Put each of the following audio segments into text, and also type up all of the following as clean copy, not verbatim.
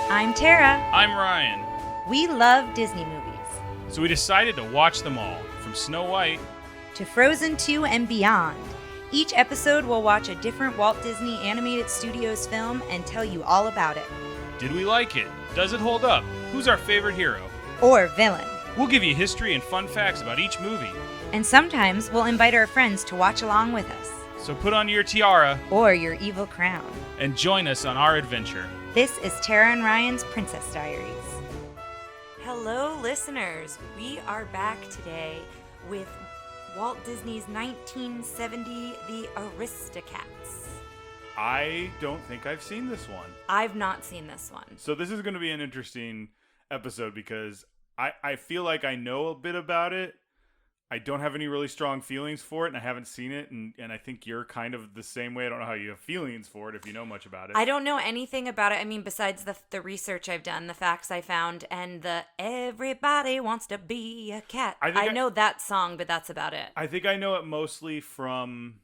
I'm Tara. I'm Ryan. We love Disney movies. So we decided to watch them all, from Snow White to Frozen 2 and beyond. Each episode will watch a different Walt Disney Animated Studios film and tell you all about it. Did we like it? Does it hold up? Who's our favorite hero? Or villain. We'll give you history and fun facts about each movie. And sometimes we'll invite our friends to watch along with us. So put on your tiara or your evil crown and join us on our adventure. This is Tara and Ryan's Princess Diaries. Hello, listeners. We are back today with Walt Disney's 1970 The Aristocats. I don't think I've seen this one. I've not seen this one. So this is going to be an interesting episode because I feel like I know a bit about it. I don't have any really strong feelings for it, and I haven't seen it, and I think you're kind of the same way. I don't know how you have feelings for it if you know much about it. I don't know anything about it. I mean, besides the research I've done, the facts I found, and the everybody wants to be a cat. I know that song, but that's about it. I think I know it mostly from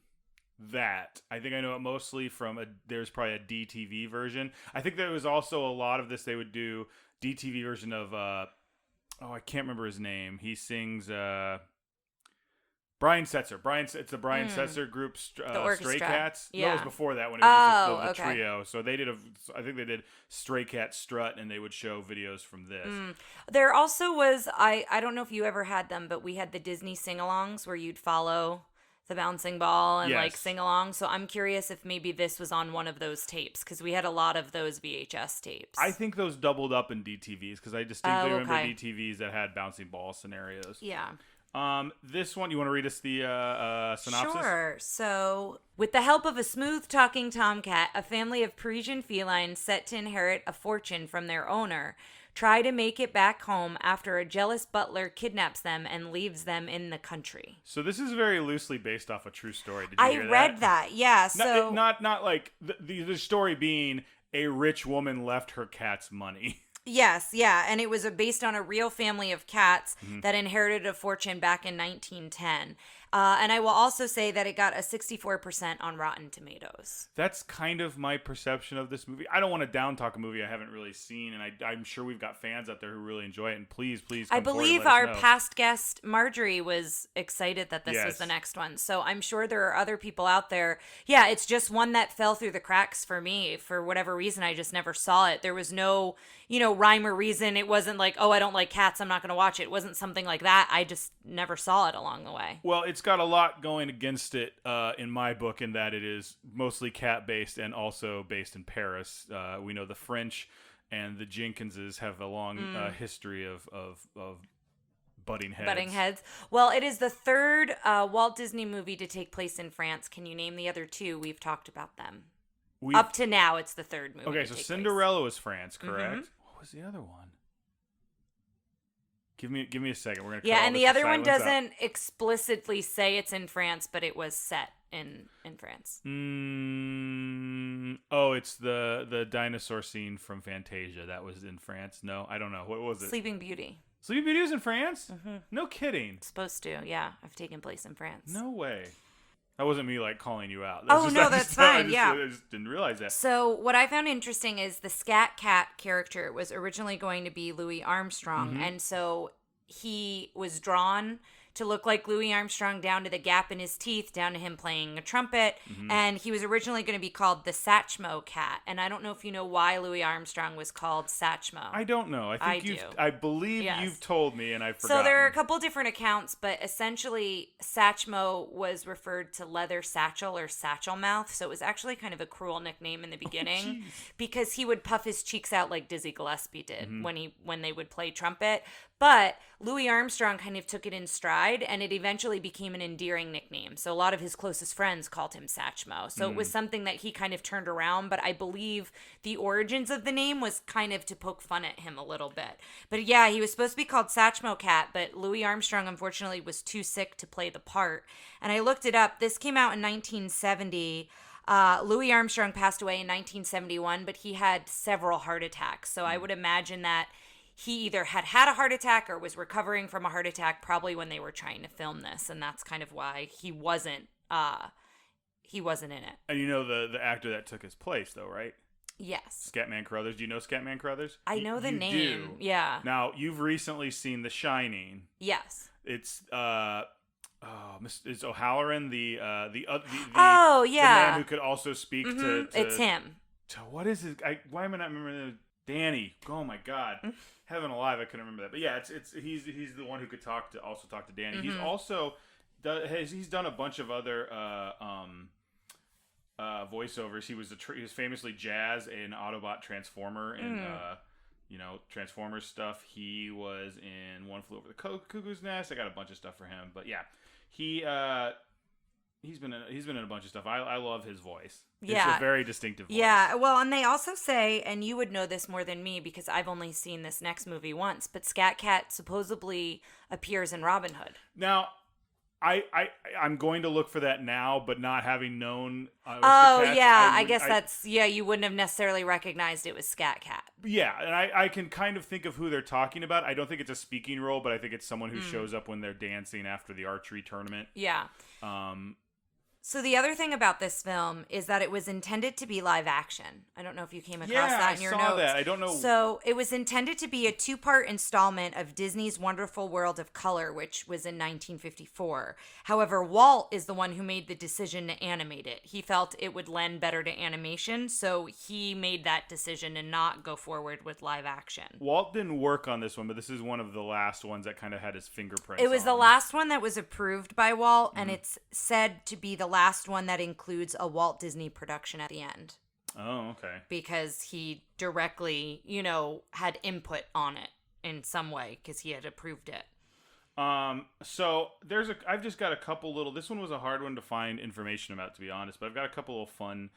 that. I think I know it mostly from there's probably a DTV version. I think there was also a lot of this they would do DTV version of, I can't remember his name. He sings... Brian Setzer. It's the Brian Setzer group, Stray Cats. Yeah. No, it was before that when it was just the trio. So they did I think they did Stray Cat Strut, and they would show videos from this. There also was, I don't know if you ever had them, but we had the Disney sing-alongs where you'd follow the bouncing ball and like sing along. So I'm curious if maybe this was on one of those tapes, because we had a lot of those VHS tapes. I think those doubled up in DTVs, because I distinctly remember DTVs that had bouncing ball scenarios. Yeah. This one, you want to read us the synopsis? Sure. So, with the help of a smooth-talking tomcat, a family of Parisian felines set to inherit a fortune from their owner try to make it back home after a jealous butler kidnaps them and leaves them in the country. So this is very loosely based off a true story. Did you hear that? I read that, yeah. So not like the story being a rich woman left her cat's money. Yes, yeah, and it was based on a real family of cats that inherited a fortune back in 1910. And I will also say that it got a 64% on Rotten Tomatoes. That's kind of my perception of this movie. I don't want to down-talk a movie I haven't really seen, and I'm sure we've got fans out there who really enjoy it, and please come I believe forward and let our us know. past guest, Marjorie, was excited that this was the next one. So I'm sure there are other people out there. Yeah, it's just one that fell through the cracks for me. For whatever reason, I just never saw it. There was no, rhyme or reason. It wasn't like, oh, I don't like cats, I'm not going to watch it. It wasn't something like that. I just never saw it along the way. Well, it's got a lot going against it in my book, in that it is mostly cat-based and also based in Paris. We know the French and the Jenkinses have a long history of butting heads. Well, it is the third Walt Disney movie to take place in France. Can you name the other two? We've talked about them. Up to now, it's the third movie. Okay, so Cinderella was France, correct? What was the other one? Give me a second. We're gonna and the other one doesn't explicitly say it's in France, but it was set in France. Oh, it's the dinosaur scene from Fantasia that was in France. No, I don't know. What was it? Sleeping Beauty. Sleeping Beauty was in France? No kidding. It's supposed to, yeah. I've taken place in France. No way. That wasn't me calling you out. That's fine. I just didn't realize that. So what I found interesting is the Scat Cat character was originally going to be Louis Armstrong, and so he was drawn to look like Louis Armstrong down to the gap in his teeth, down to him playing a trumpet, and he was originally going to be called the Sacrebleu cat. And I don't know if you know why Louis Armstrong was called Sacrebleu. I don't know. I believe you've told me, and I've forgotten. So there are a couple different accounts, but essentially Sacrebleu was referred to leather satchel or satchel mouth. So it was actually kind of a cruel nickname in the beginning because he would puff his cheeks out like Dizzy Gillespie did when they would play trumpet. But Louis Armstrong kind of took it in stride, and it eventually became an endearing nickname. So a lot of his closest friends called him Sacrebleu. So it was something that he kind of turned around, but I believe the origins of the name was kind of to poke fun at him a little bit. But yeah, he was supposed to be called Sacrebleu Cat, but Louis Armstrong unfortunately was too sick to play the part. And I looked it up. This came out in 1970. Louis Armstrong passed away in 1971, but he had several heart attacks. So I would imagine that he either had a heart attack or was recovering from a heart attack probably when they were trying to film this. And that's kind of why he wasn't he wasn't in it. And you know the actor that took his place, though, right? Yes. Scatman Crothers. Do you know Scatman Crothers? I know the name. Do. Yeah. Now, you've recently seen The Shining. Yes. It's it's O'Halloran, the oh, the yeah. man who could also speak to it's him. To what is his? Why am I not remembering? Danny. Oh my God. Heaven alive, I couldn't remember that. But yeah, he's the one who could talk to Danny. He's also he's done a bunch of other voiceovers. He was famously Jazz in Autobot Transformer and Transformers stuff. He was in One Flew Over the Cuckoo's Nest. I got a bunch of stuff for him. But yeah, he's been in a bunch of stuff. I love his voice. Yeah. It's a very distinctive voice. Yeah, well, and they also say, and you would know this more than me because I've only seen this next movie once, but Scat Cat supposedly appears in Robin Hood. Now, I'm going to look for that now, but not having known Aristocats, I guess you wouldn't have necessarily recognized it was Scat Cat. Yeah, and I can kind of think of who they're talking about. I don't think it's a speaking role, but I think it's someone who shows up when they're dancing after the archery tournament. Yeah. So the other thing about this film is that it was intended to be live action. I don't know if you came across that in your notes. I saw that. I don't know. So it was intended to be a 2-part installment of Disney's Wonderful World of Color, which was in 1954. However, Walt is the one who made the decision to animate it. He felt it would lend better to animation, so he made that decision and not go forward with live action. Walt didn't work on this one, but this is one of the last ones that kind of had his fingerprints. It was the last one that was approved by Walt, and it's said to be the last one that includes a Walt Disney production at the end. Oh, okay. Because he directly, had input on it in some way because he had approved it. So I've just got a couple little. This one was a hard one to find information about, to be honest, but I've got a couple of fun,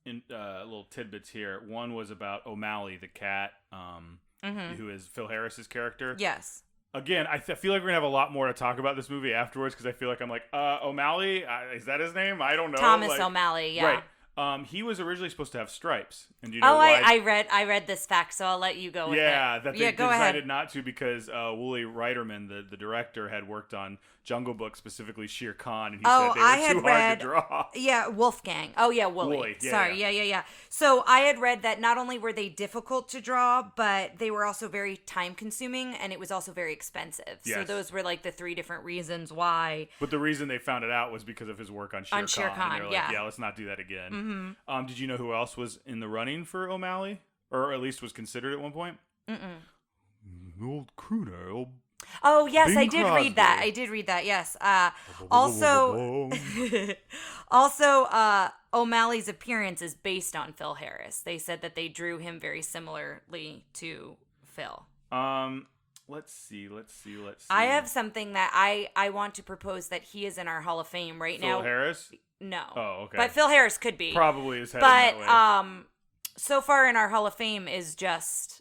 little tidbits here. One was about O'Malley, the cat, who is Phil Harris's character. Yes. Again, I feel like we're going to have a lot more to talk about this movie afterwards because I feel like I'm like, O'Malley? Is that his name? I don't know. Thomas O'Malley, yeah. Right. He was originally supposed to have stripes. And do you know why? I read this fact, so I'll let you go with it. Yeah, that they go decided ahead. not to because Woolley Reiterman, the director, had worked on Jungle Book, specifically Shere Khan, and he said they were too hard to draw. Yeah, Wolfgang. Oh, yeah, Woolley. Sorry, yeah. So I had read that not only were they difficult to draw, but they were also very time-consuming, and it was also very expensive. Yes. So those were like the 3 different reasons why. But the reason they found it out was because of his work on Shere Khan. And they were like, yeah, let's not do that again. Mm-hmm. Did you know who else was in the running for O'Malley? Or at least was considered at one point? Old crooner, Oh, yes, Bing I did Crosby. read that. I did read that, yes. Also, O'Malley's appearance is based on Phil Harris. They said that they drew him very similarly to Phil. Let's see. I have something that I want to propose that he is in our Hall of Fame right now. Phil Harris? No. Oh, okay. But Phil Harris could be. Probably is headed that way. So far in our Hall of Fame is just...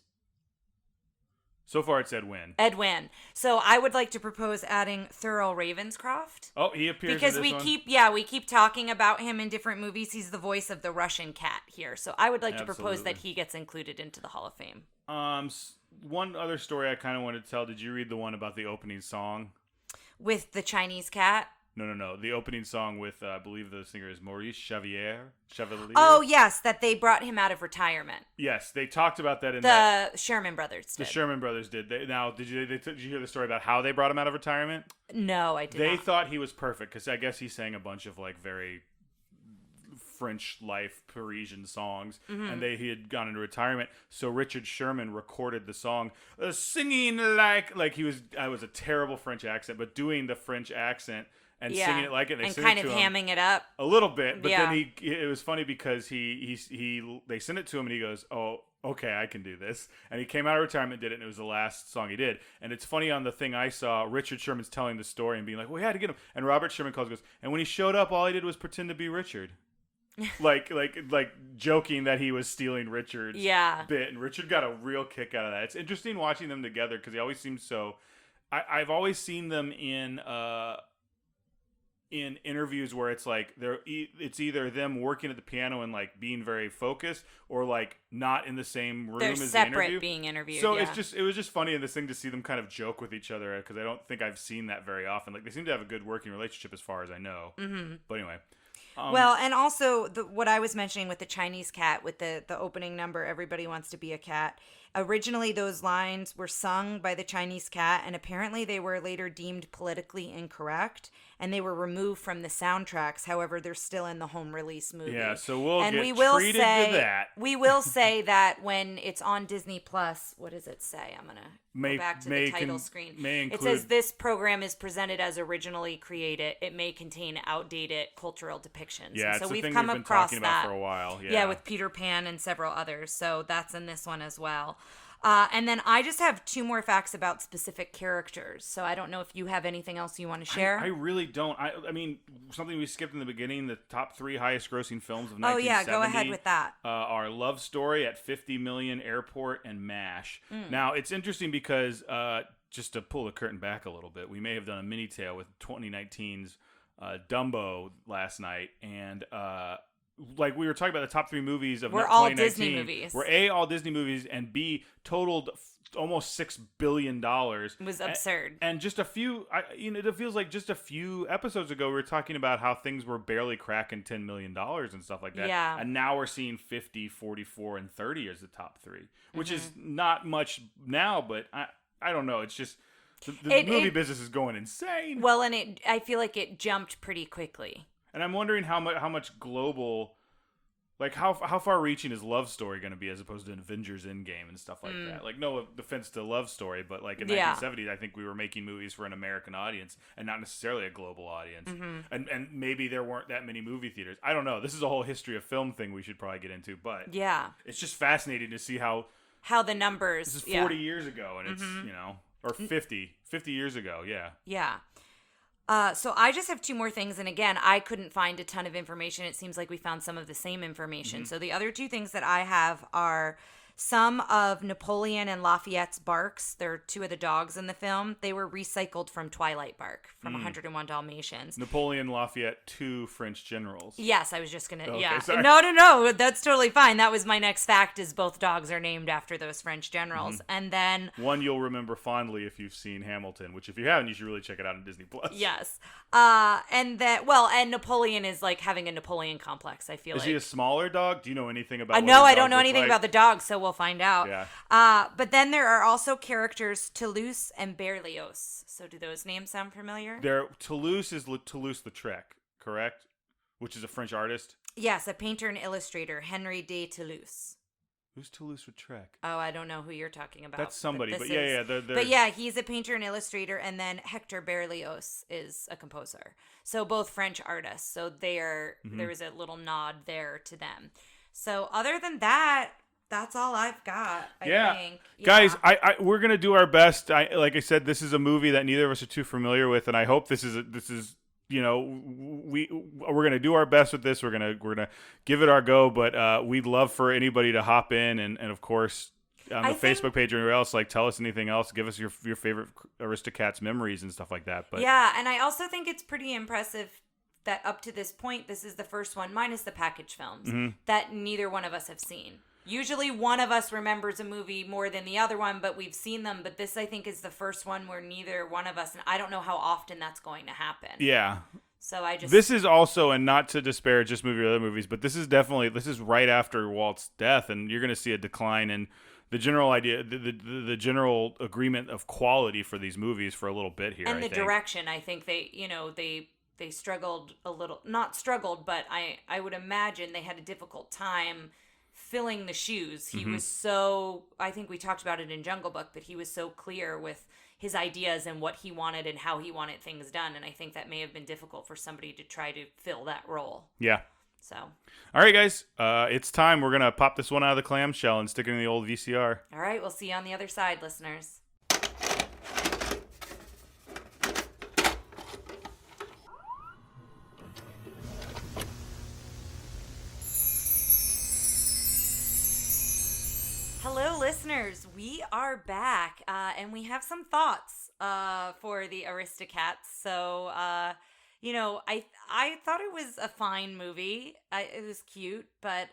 So far, it's Ed Wynn. Ed Wynn. So I would like to propose adding Thurl Ravenscroft. Oh, he appears because in this we keep talking about him in different movies. He's the voice of the Russian cat here. So I would like to propose that he gets included into the Hall of Fame. One other story I kind of wanted to tell. Did you read the one about the opening song? With the Chinese cat? No. The opening song with, I believe the singer is Maurice Chevalier. Oh, yes, that they brought him out of retirement. Yes, they talked about that in the Sherman Brothers did. The Sherman Brothers did. Did you hear the story about how they brought him out of retirement? No, I did not. They thought he was perfect because I guess he sang a bunch of like very French life Parisian songs, and he had gone into retirement. So Richard Sherman recorded the song, singing like he was. I was a terrible French accent, but doing the French accent. And singing it like it, and kind of hamming it up a little bit. But then it was funny because they sent it to him and he goes, "Oh, okay, I can do this." And he came out of retirement, did it, and it was the last song he did. And it's funny on the thing I saw, Richard Sherman's telling the story and being like, "Well, we had to get him." And Robert Sherman calls and goes, "And when he showed up, all he did was pretend to be Richard." like joking that he was stealing Richard's bit, and Richard got a real kick out of that. It's interesting watching them together because he always seems so. I've always seen them in interviews where it's like it's either them working at the piano and like being very focused or like not in the same room They're as separate the interview. Being interviewed. So it was just funny in this thing to see them kind of joke with each other because I don't think I've seen that very often. Like they seem to have a good working relationship as far as I know. Mm-hmm. But anyway, Well, and also what I was mentioning with the Chinese cat, with the opening number, "Everybody Wants to Be a Cat." Originally, those lines were sung by the Chinese cat, and apparently they were later deemed politically incorrect, and they were removed from the soundtracks. However, they're still in the home release movie. Yeah, so we'll and get we will treated say, to that. We will say that when it's on Disney Plus, what does it say? I'm going to go back to the title screen. It says, "This program is presented as originally created. It may contain outdated cultural depictions." Yeah, so we've come been across talking that about for a while. Yeah, with Peter Pan and several others. So that's in this one as well. And then I just have 2 more facts about specific characters. So I don't know if you have anything else you want to share. I really don't. I mean, something we skipped in the beginning, the top 3 highest grossing films of 1970. Oh, yeah, go ahead with that. Are Love Story at 50 million, Airport, and MASH. Now, it's interesting because, just to pull the curtain back a little bit, we may have done a mini tale with 2019's Dumbo last night, and like we were talking about the top 3 movies of 2019. We're all Disney movies. We're A, all Disney movies, and B, totaled almost $6 billion. It was absurd. And just a few, it feels like just a few episodes ago, we were talking about how things were barely cracking $10 million and stuff like that. Yeah. And now we're seeing 50, 44, and 30 as the top 3, which is not much now, but I don't know. It's just, the movie business is going insane. Well, and I feel like it jumped pretty quickly. And I'm wondering how much global, like how far-reaching is Love Story going to be as opposed to Avengers Endgame and stuff like that. Like, no offense to Love Story, but like in 1970s, I think we were making movies for an American audience and not necessarily a global audience. And maybe there weren't that many movie theaters. I don't know. This is a whole history of film thing we should probably get into, but yeah, it's just fascinating to see how the numbers. This is 40 years ago, and it's or 50 years ago. Yeah. So I just have 2 more things, and again, I couldn't find a ton of information. It seems like we found some of the same information. So the other 2 things that I have are some of Napoleon and Lafayette's barks. They're 2 of the dogs in the film. They were recycled from Twilight Bark from 101 Dalmatians. Napoleon, Lafayette, 2 French generals. Yes, I was just going to, okay, sorry. No, that's totally fine. That was my next fact, is both dogs are named after those French generals. And then one you'll remember fondly if you've seen Hamilton, which if you haven't, you should really check it out on Disney Plus. Yes. And Napoleon is like having a Napoleon complex, I feel like. Is he a smaller dog? Do you know anything about No, I don't know anything about the dog, so we'll find out. Yeah. But then there are also characters Toulouse and Berlioz. So do those names sound familiar? Toulouse is Toulouse-Lautrec, correct? Which is a French artist? Yes, a painter and illustrator, Henry de Toulouse. Who's Toulouse-Lautrec? Oh, I don't know who you're talking about. That's somebody, but he's a painter and illustrator, and then Hector Berlioz is a composer. So both French artists. So there is a little nod there to them. So other than that, that's all I've got. I think. Yeah. Guys, we're gonna do our best. Like I said, this is a movie that neither of us are too familiar with, and I hope this is we're gonna do our best with this. We're gonna give it our go, but we'd love for anybody to hop in and of course on the Facebook page or anywhere else, like tell us anything else. Give us your favorite Aristocats memories and stuff like that. But yeah, and I also think it's pretty impressive that up to this point, this is the first one, minus the package films, that neither one of us have seen. Usually one of us remembers a movie more than the other one, but we've seen them. But this, I think, is the first one where neither one of us, and I don't know how often that's going to happen. Yeah. So This is also, and not to disparage this movie or other movies, but this is right after Walt's death, and you're going to see a decline in the general idea, the general agreement of quality for these movies for a little bit here. And direction, I think they struggled a little, not struggled, but I would imagine they had a difficult time filling the shoes. He was so, I think we talked about it in Jungle Book, but he was so clear with his ideas and what he wanted and how he wanted things done. And I think that may have been difficult for somebody to try to fill that role. Yeah. So. All right, guys. It's time. We're going to pop this one out of the clamshell and stick it in the old VCR. All right. We'll see you on the other side, listeners. Hello, listeners. We are back, and we have some thoughts for the Aristocats. So, I thought it was a fine movie. It was cute, but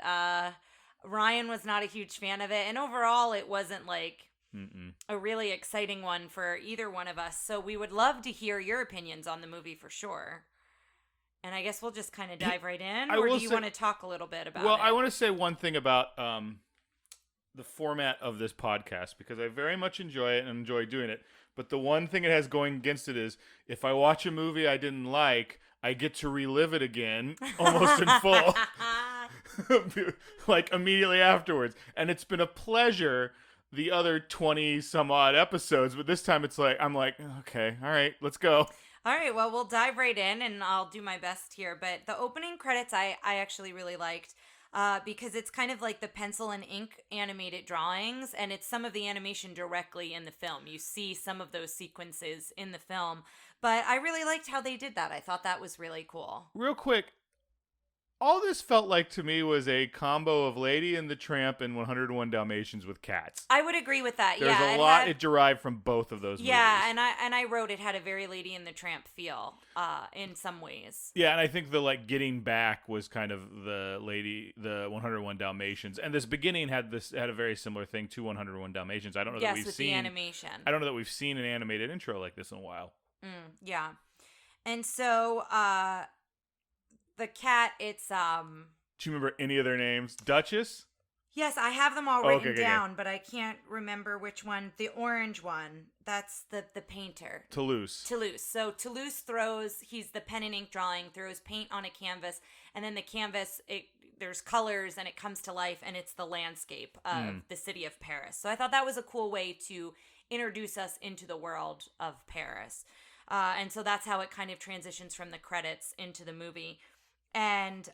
Ryan was not a huge fan of it, and overall, it wasn't like a really exciting one for either one of us. So, we would love to hear your opinions on the movie for sure. And I guess we'll just kind of dive right in, I or will do you say- want to talk a little bit about Well, it? I want to say one thing about the format of this podcast, because I very much enjoy it and enjoy doing it. But the one thing it has going against it is if I watch a movie I didn't like, I get to relive it again almost in full, like immediately afterwards. And it's been a pleasure the other 20 some odd episodes, but this time it's like, I'm like, okay, all right, let's go. All right, well, we'll dive right in, and I'll do my best here. But the opening credits I actually really liked because it's kind of like the pencil and ink animated drawings, and it's some of the animation directly in the film. You see some of those sequences in the film, but I really liked how they did that. I thought that was really cool. Real quick, all this felt like to me was a combo of Lady and the Tramp and 101 Dalmatians with cats. I would agree with that. There's yeah, a lot it derived from both of those movies. Yeah, and I wrote it had a very Lady and the Tramp feel in some ways. Yeah, and I think the like getting back was kind of the 101 Dalmatians, and this beginning had a very similar thing to 101 Dalmatians. I don't know that we've with seen the animation. I don't know that we've seen an animated intro like this in a while. Yeah, and so the cat, it's Do you remember any of their names? Duchess? Yes, I have them all written Okay. down, but I can't remember which one. The orange one, that's the painter. Toulouse. So Toulouse he's the pen and ink drawing, throws paint on a canvas, and then the canvas, there's colors and it comes to life, and it's the landscape of the city of Paris. So I thought that was a cool way to introduce us into the world of Paris. And so that's how it kind of transitions from the credits into the movie. And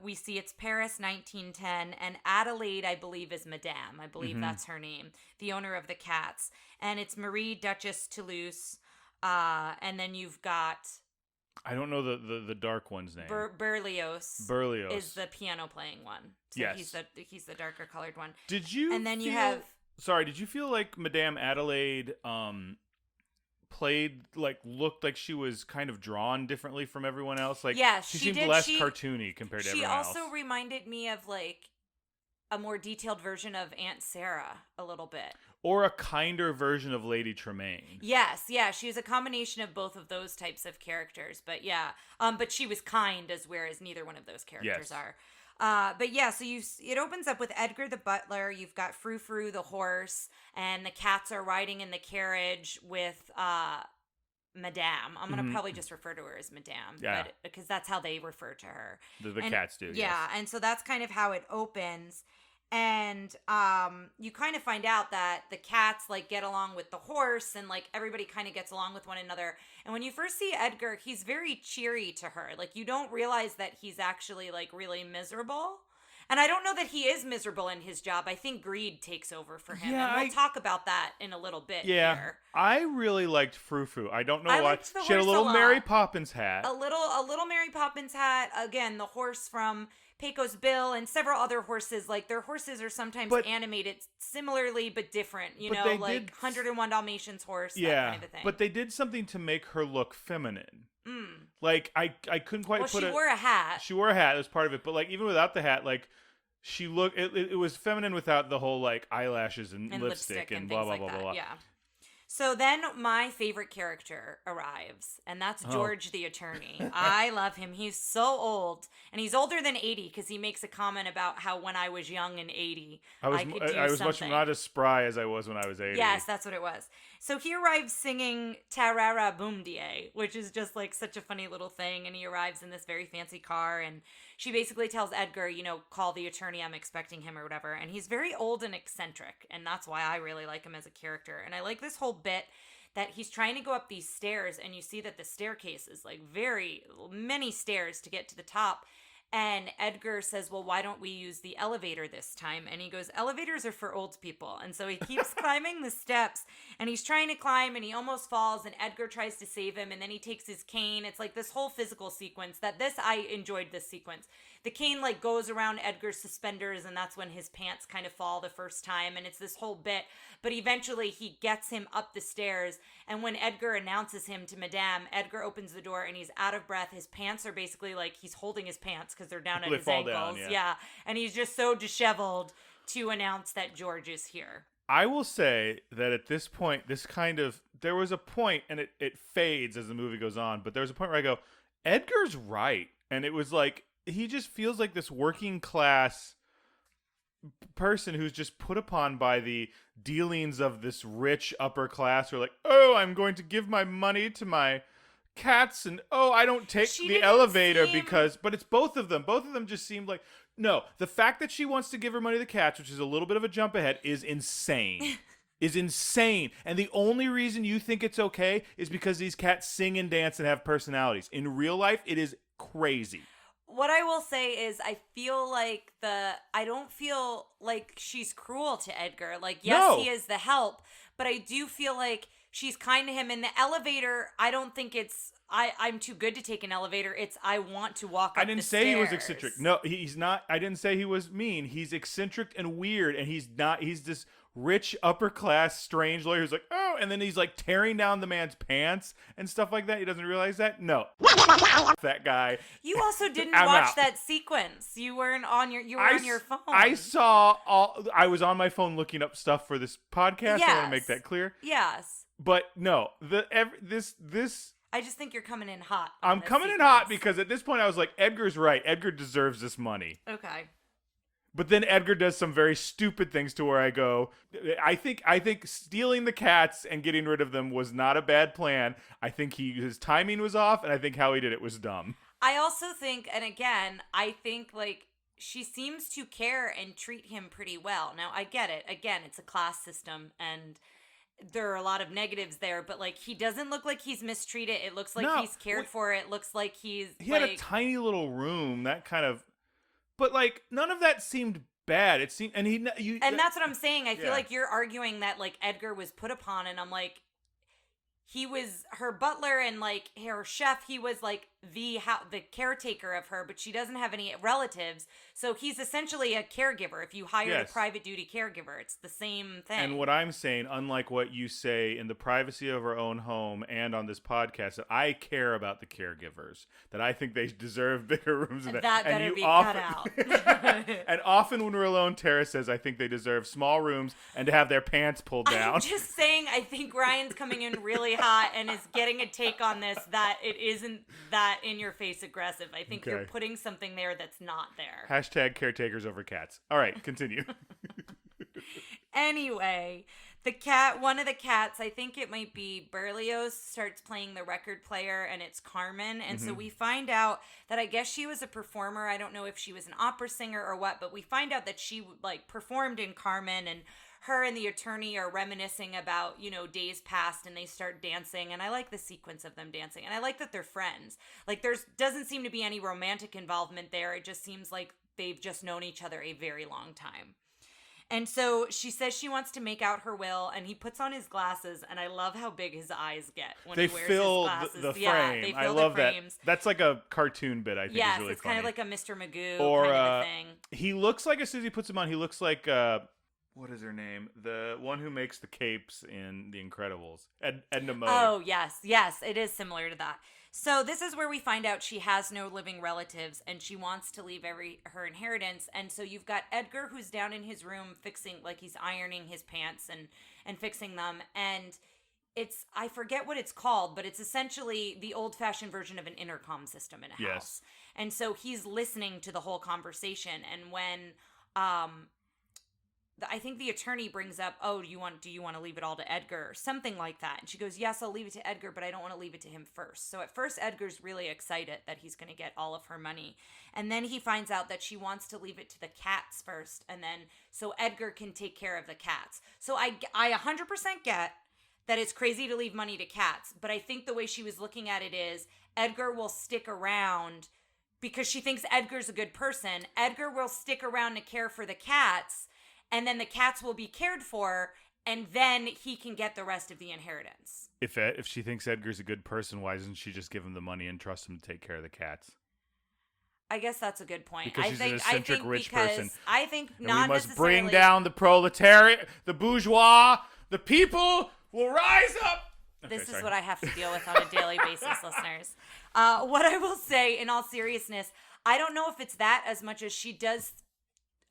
we see it's Paris 1910, and Adelaide, I believe, is Madame. I believe that's her name, the owner of the cats. And it's Marie Duchess Toulouse. And then you've got... I don't know the dark one's name. Berlioz. Berlioz is the piano playing one. So yes. he's the darker colored one. Did you And then you have... Sorry, did you feel like Madame Adelaide looked like she was kind of drawn differently from everyone else? Like, yeah, she seemed seemed less cartoony compared to everyone else. She also reminded me of like a more detailed version of Aunt Sarah a little bit. Or a kinder version of Lady Tremaine. Yes, yeah, she was a combination of both of those types of characters. But yeah, but she was kind whereas neither one of those characters are. But yeah, so it opens up with Edgar the butler. You've got Frou Frou the horse, and the cats are riding in the carriage with Madame. I'm gonna probably just refer to her as Madame, but because that's how they refer to her. The cats do. Yeah, yes. and so that's kind of how it opens. And you kind of find out that the cats like get along with the horse, and like everybody kind of gets along with one another. And when you first see Edgar, he's very cheery to her. Like you don't realize that he's actually like really miserable. And I don't know that he is miserable in his job. I think greed takes over for him. Yeah, and we'll talk about that in a little bit here. I really liked Frou Frou. I don't know I why. liked the She had a horse little a lot. Mary Poppins hat. A little Mary Poppins hat. Again, the horse from Pecos Bill and several other horses. Like their horses are sometimes animated similarly but different. You know, like 101 Dalmatians horse, that kind of a thing. But they did something to make her look feminine. Like I couldn't quite put it. She wore a hat. She wore a hat. That was part of it. But like even without the hat, like she looked. It was feminine without the whole like eyelashes and lipstick and blah blah like blah that. blah. Yeah. So then my favorite character arrives, and that's George the attorney. I love him. He's so old, and he's older than 80 because he makes a comment about how when I was young and 80, I could do I was something. much not as spry as I was when I was 80. Yes, that's what it was. So he arrives singing Tarara Boom Die, which is just like such a funny little thing. And he arrives in this very fancy car, and she basically tells Edgar, call the attorney, I'm expecting him or whatever. And he's very old and eccentric, and that's why I really like him as a character. And I like this whole bit that he's trying to go up these stairs, and you see that the staircase is like very many stairs to get to the top. And Edgar says, well, why don't we use the elevator this time? And he goes, elevators are for old people. And so he keeps climbing the steps, and he's trying to climb, and he almost falls, and Edgar tries to save him, and then he takes his cane. It's like this whole physical sequence I enjoyed this sequence. The cane like goes around Edgar's suspenders, and that's when his pants kind of fall the first time, and it's this whole bit. But eventually he gets him up the stairs, and when Edgar announces him to Madame, Edgar opens the door, and he's out of breath. His pants are basically like he's holding his pants because they're down at his ankles. Yeah, and he's just so disheveled to announce that George is here. I will say that at this point, there was a point, and it fades as the movie goes on, but there was a point where I go, Edgar's right. And it was like, he just feels like this working class person who's just put upon by the dealings of this rich upper class who are like, oh, I'm going to give my money to my cats, and oh, I don't take the elevator because, but it's both of them. Both of them just seemed like, no, the fact that she wants to give her money to the cats, which is a little bit of a jump ahead, is insane. Is insane. And the only reason you think it's okay is because these cats sing and dance and have personalities. In real life, it is crazy. What I will say is I don't feel like she's cruel to Edgar. Like, yes, he is the help, but I do feel like she's kind to him. In the elevator, I don't think it's, I'm too good to take an elevator. It's, I want to walk up I didn't say stairs. he was eccentric. No, he's not. I didn't say he was mean. He's eccentric and weird, and he's not. He's this rich, upper class, strange lawyer who's like, oh, and then he's like tearing down the man's pants and stuff like that. He doesn't realize that? No. That guy. You also didn't watch that sequence. You weren't on your, on your phone. I was on my phone looking up stuff for this podcast. Yes. I want to make that clear. Yes. But no, this I just think you're coming in hot. I'm coming in hot because at this point I was like, Edgar's right. Edgar deserves this money. Okay. But then Edgar does some very stupid things to where I go, I think stealing the cats and getting rid of them was not a bad plan. I think his timing was off, and I think how he did it was dumb. I also think, and again, I think like she seems to care and treat him pretty well. Now, I get it. Again, it's a class system, and there are a lot of negatives there, but like he doesn't look like he's mistreated. It looks like he's cared for. It looks like he had a tiny little room, that kind of. But like none of that seemed bad. It seemed, and that's what I'm saying. I feel like you're arguing that like Edgar was put upon, and I'm like, he was her butler and like her chef. He was like the caretaker of her, but she doesn't have any relatives, so he's essentially a caregiver. If you hire a private duty caregiver, it's the same thing. And what I'm saying, unlike what you say in the privacy of our own home and on this podcast, that I care about the caregivers, that I think they deserve bigger rooms than that. That better be cut out. And often when we're alone, Tara says I think they deserve small rooms and to have their pants pulled down. I'm just saying I think Ryan's coming in really hot and is getting a take on this that it isn't that in your face aggressive. I think you're putting something there that's not there. Hashtag caretakers over cats. All right, continue. Anyway, one of the cats, I think it might be Berlioz, starts playing the record player, and it's Carmen. And so we find out that I guess she was a performer. I don't know if she was an opera singer or what, but we find out that she like performed in Carmen, and her and the attorney are reminiscing about, days past, and they start dancing. And I like the sequence of them dancing. And I like that they're friends. Like, doesn't seem to be any romantic involvement there. It just seems like they've just known each other a very long time. And so she says she wants to make out her will, and he puts on his glasses, and I love how big his eyes get when he wears his glasses. The frame. Yeah, they fill I love the frames. That. That's like a cartoon bit, I think, is really it's funny. kind of like a Mr. Magoo or, kind of a thing. He looks like, as soon as he puts him on, he looks like... what is her name? The one who makes the capes in The Incredibles. Edna Mode. Oh, yes. Yes, it is similar to that. So this is where we find out she has no living relatives, and she wants to leave her inheritance. And so you've got Edgar, who's down in his room fixing, like he's ironing his pants and fixing them. And I forget what it's called, but it's essentially the old-fashioned version of an intercom system in a house. And so he's listening to the whole conversation. And when... I think the attorney brings up, do you want to leave it all to Edgar or something like that? And she goes, yes, I'll leave it to Edgar, but I don't want to leave it to him first. So at first, Edgar's really excited that he's going to get all of her money. And then he finds out that she wants to leave it to the cats first. And then so Edgar can take care of the cats. So I 100% get that it's crazy to leave money to cats. But I think the way she was looking at it is Edgar will stick around because she thinks Edgar's a good person. Edgar will stick around to care for the cats. And then the cats will be cared for, and then he can get the rest of the inheritance. If she thinks Edgar's a good person, why doesn't she just give him the money and trust him to take care of the cats? I guess that's a good point. Because she's an eccentric rich person. I think not necessarily. We must bring down the proletariat, the bourgeois, the people will rise up. This is what I have to deal with on a daily basis, listeners. What I will say, in all seriousness, I don't know if it's that as much as she does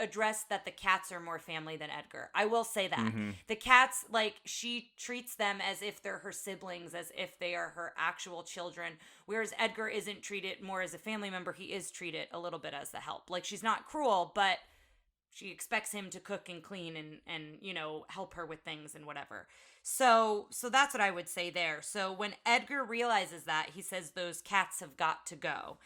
address that the cats are more family than Edgar. I will say that. Mm-hmm. The cats, like, she treats them as if they're her siblings, as if they are her actual children, whereas Edgar isn't treated more as a family member. He is treated a little bit as the help. Like, she's not cruel, but she expects him to cook and clean and you know, help her with things and whatever. So that's what I would say there. So when Edgar realizes that, he says those cats have got to go.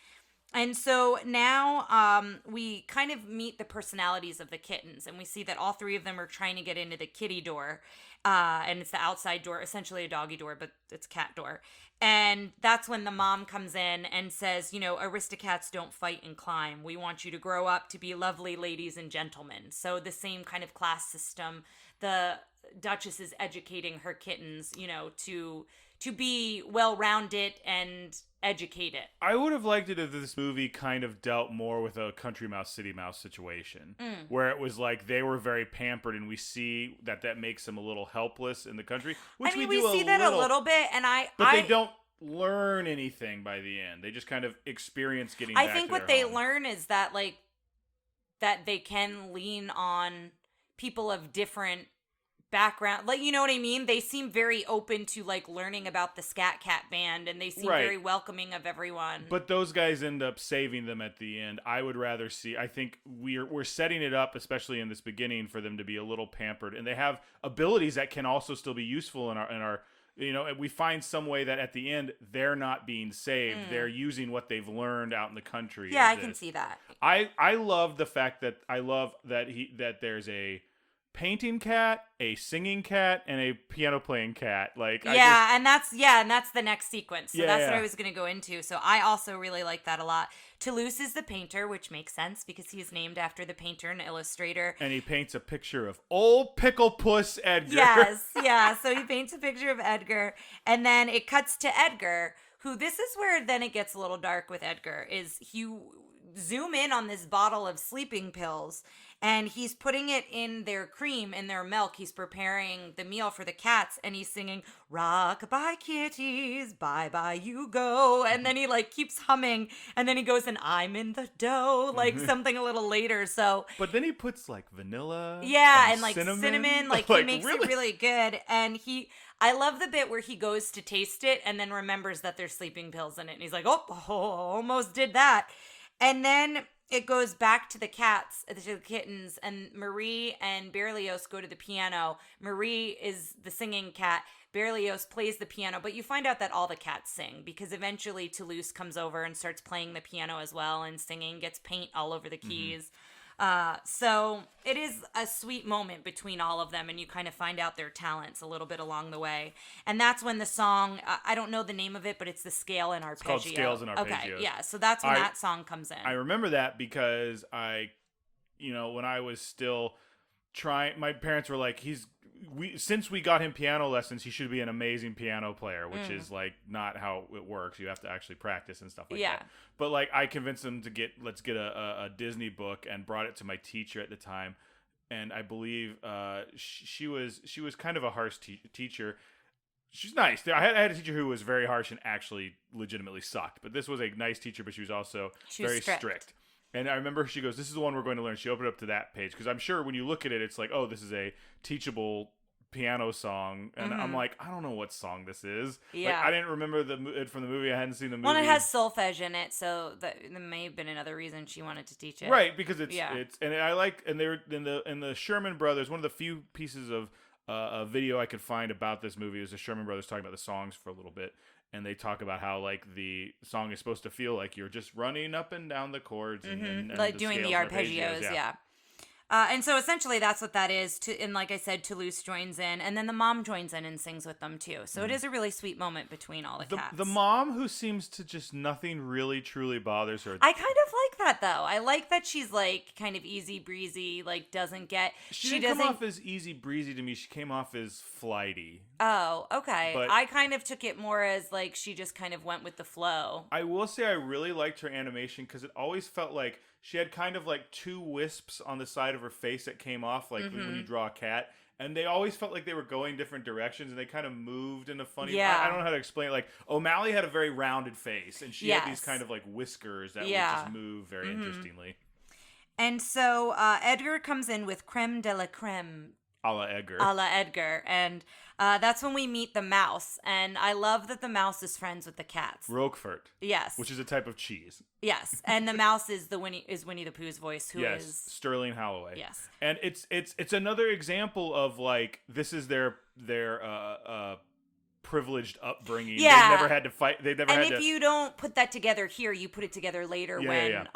And so now we kind of meet the personalities of the kittens, and we see that all three of them are trying to get into the kitty door, and it's the outside door, essentially a doggy door, but it's a cat door. And that's when the mom comes in and says, you know, Aristocats don't fight and climb. We want you to grow up to be lovely ladies and gentlemen. So the same kind of class system. The Duchess is educating her kittens, you know, to be well-rounded and educated. I would have liked it if this movie kind of dealt more with a country mouse, city mouse situation, where it was like they were very pampered, and we see that makes them a little helpless in the country. Which I mean, we see that a little bit, and but they don't learn anything by the end. They just kind of experience getting back to their home. I think what they learn is that, like, that they can lean on people of different background, like, you know what I mean? They seem very open to, like, learning about the Scat Cat band, and they seem very welcoming of everyone. But those guys end up saving them at the end. I would rather see, I think we're setting it up, especially in this beginning, for them to be a little pampered, and they have abilities that can also still be useful in our you know, we find some way that at the end they're not being saved. They're using what they've learned out in the country. Yeah, I can see that. I love the fact that that there's a painting cat, a singing cat, and a piano playing cat. Like, and that's the next sequence. So that's what I was going to go into. So I also really like that a lot. Toulouse is the painter, which makes sense because he's named after the painter and illustrator. And he paints a picture of old Pickle Puss Edgar. Yes, yeah. So he paints a picture of Edgar, and then it cuts to Edgar, who, this is where then it gets a little dark with Edgar, is you zoom in on this bottle of sleeping pills, and he's putting it in their cream, in their milk. He's preparing the meal for the cats, and he's singing, "Rock-a-bye kitties, bye-bye you go." And then he, like, keeps humming, and then he goes, "and I'm in the dough," like something a little later. So, but then he puts, like, vanilla, and like cinnamon, like, he makes really? It really good. And I love the bit where he goes to taste it and then remembers that there's sleeping pills in it, and he's like, oh, almost did that. And then it goes back to the cats, to the kittens, and Marie and Berlioz go to the piano. Marie is the singing cat. Berlioz plays the piano, but you find out that all the cats sing, because eventually Toulouse comes over and starts playing the piano as well and singing, gets paint all over the keys. So it is a sweet moment between all of them, and you kind of find out their talents a little bit along the way. And that's when the song, I don't know the name of it, but it's the Scale and Arpeggio. It's called Scales and Arpeggios. Okay, yeah, so that's when that song comes in. I remember that because when I was still trying, my parents were like, since we got him piano lessons, he should be an amazing piano player, which is, like, not how it works. You have to actually practice and stuff like that. But, like, I convinced him to let's get a Disney book, and brought it to my teacher at the time. And I believe she was kind of a harsh teacher. She's nice. I had a teacher who was very harsh and actually legitimately sucked. But this was a nice teacher, but she was also very strict. And I remember she goes, "This is the one we're going to learn." She opened up to that page, because I'm sure when you look at it, it's like, oh, this is a teachable piano song. And I'm like, I don't know what song this is. Yeah. Like, I didn't remember it from the movie. I hadn't seen the movie. Well, it has solfege in it, so that may have been another reason she wanted to teach it. Right, because it's and I like, and they were in the Sherman Brothers. One of the few pieces of a video I could find about this movie is the Sherman Brothers talking about the songs for a little bit. And they talk about how, like, the song is supposed to feel like you're just running up and down the chords and like doing the arpeggios, yeah. And so essentially that's what that is. And like I said, Toulouse joins in, and then the mom joins in and sings with them too. So it is a really sweet moment between all the cats. The mom, who seems to just nothing really truly bothers her. I kind of like that, though. I like that she's, like, kind of easy breezy, like, doesn't get. She didn't come off as easy breezy to me. She came off as flighty. Oh, okay. But I kind of took it more as, like, she just kind of went with the flow. I will say I really liked her animation, because it always felt like she had kind of, like, two wisps on the side of her face that came off, like, when you draw a cat. And they always felt like they were going different directions, and they kind of moved in a funny way. I don't know how to explain it. Like, O'Malley had a very rounded face, and she had these kind of, like, whiskers that would just move very interestingly. And so Edgar comes in with creme de la creme. A la Edgar. A la Edgar. And that's when we meet the mouse. And I love that the mouse is friends with the cats. Roquefort. Yes. Which is a type of cheese. Yes. And the mouse is Winnie the Pooh's voice, who is Sterling Holloway. Yes. And it's another example of like this is their privileged upbringing. Yeah. They've never had to fight. They've never had to. And if you don't put that together here, you put it together later when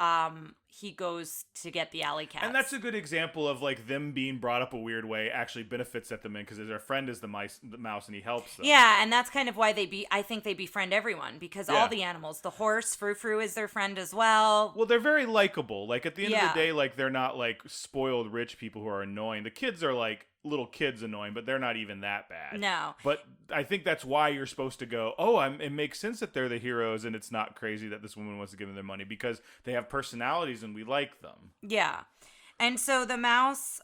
he goes to get the alley cats. And that's a good example of like them being brought up a weird way actually benefits them in because their friend is the mouse and he helps them. Yeah, and that's kind of why I think they befriend everyone because all the animals, the horse, Frou is their friend as well. Well, they're very likable. Like at the end of the day, like they're not like spoiled rich people who are annoying. The kids are like little kids annoying, but they're not even that bad. No. But I think that's why you're supposed to go, it makes sense that they're the heroes and it's not crazy that this woman wants to give them their money because they have personalities and we like them. Yeah. And so the mouse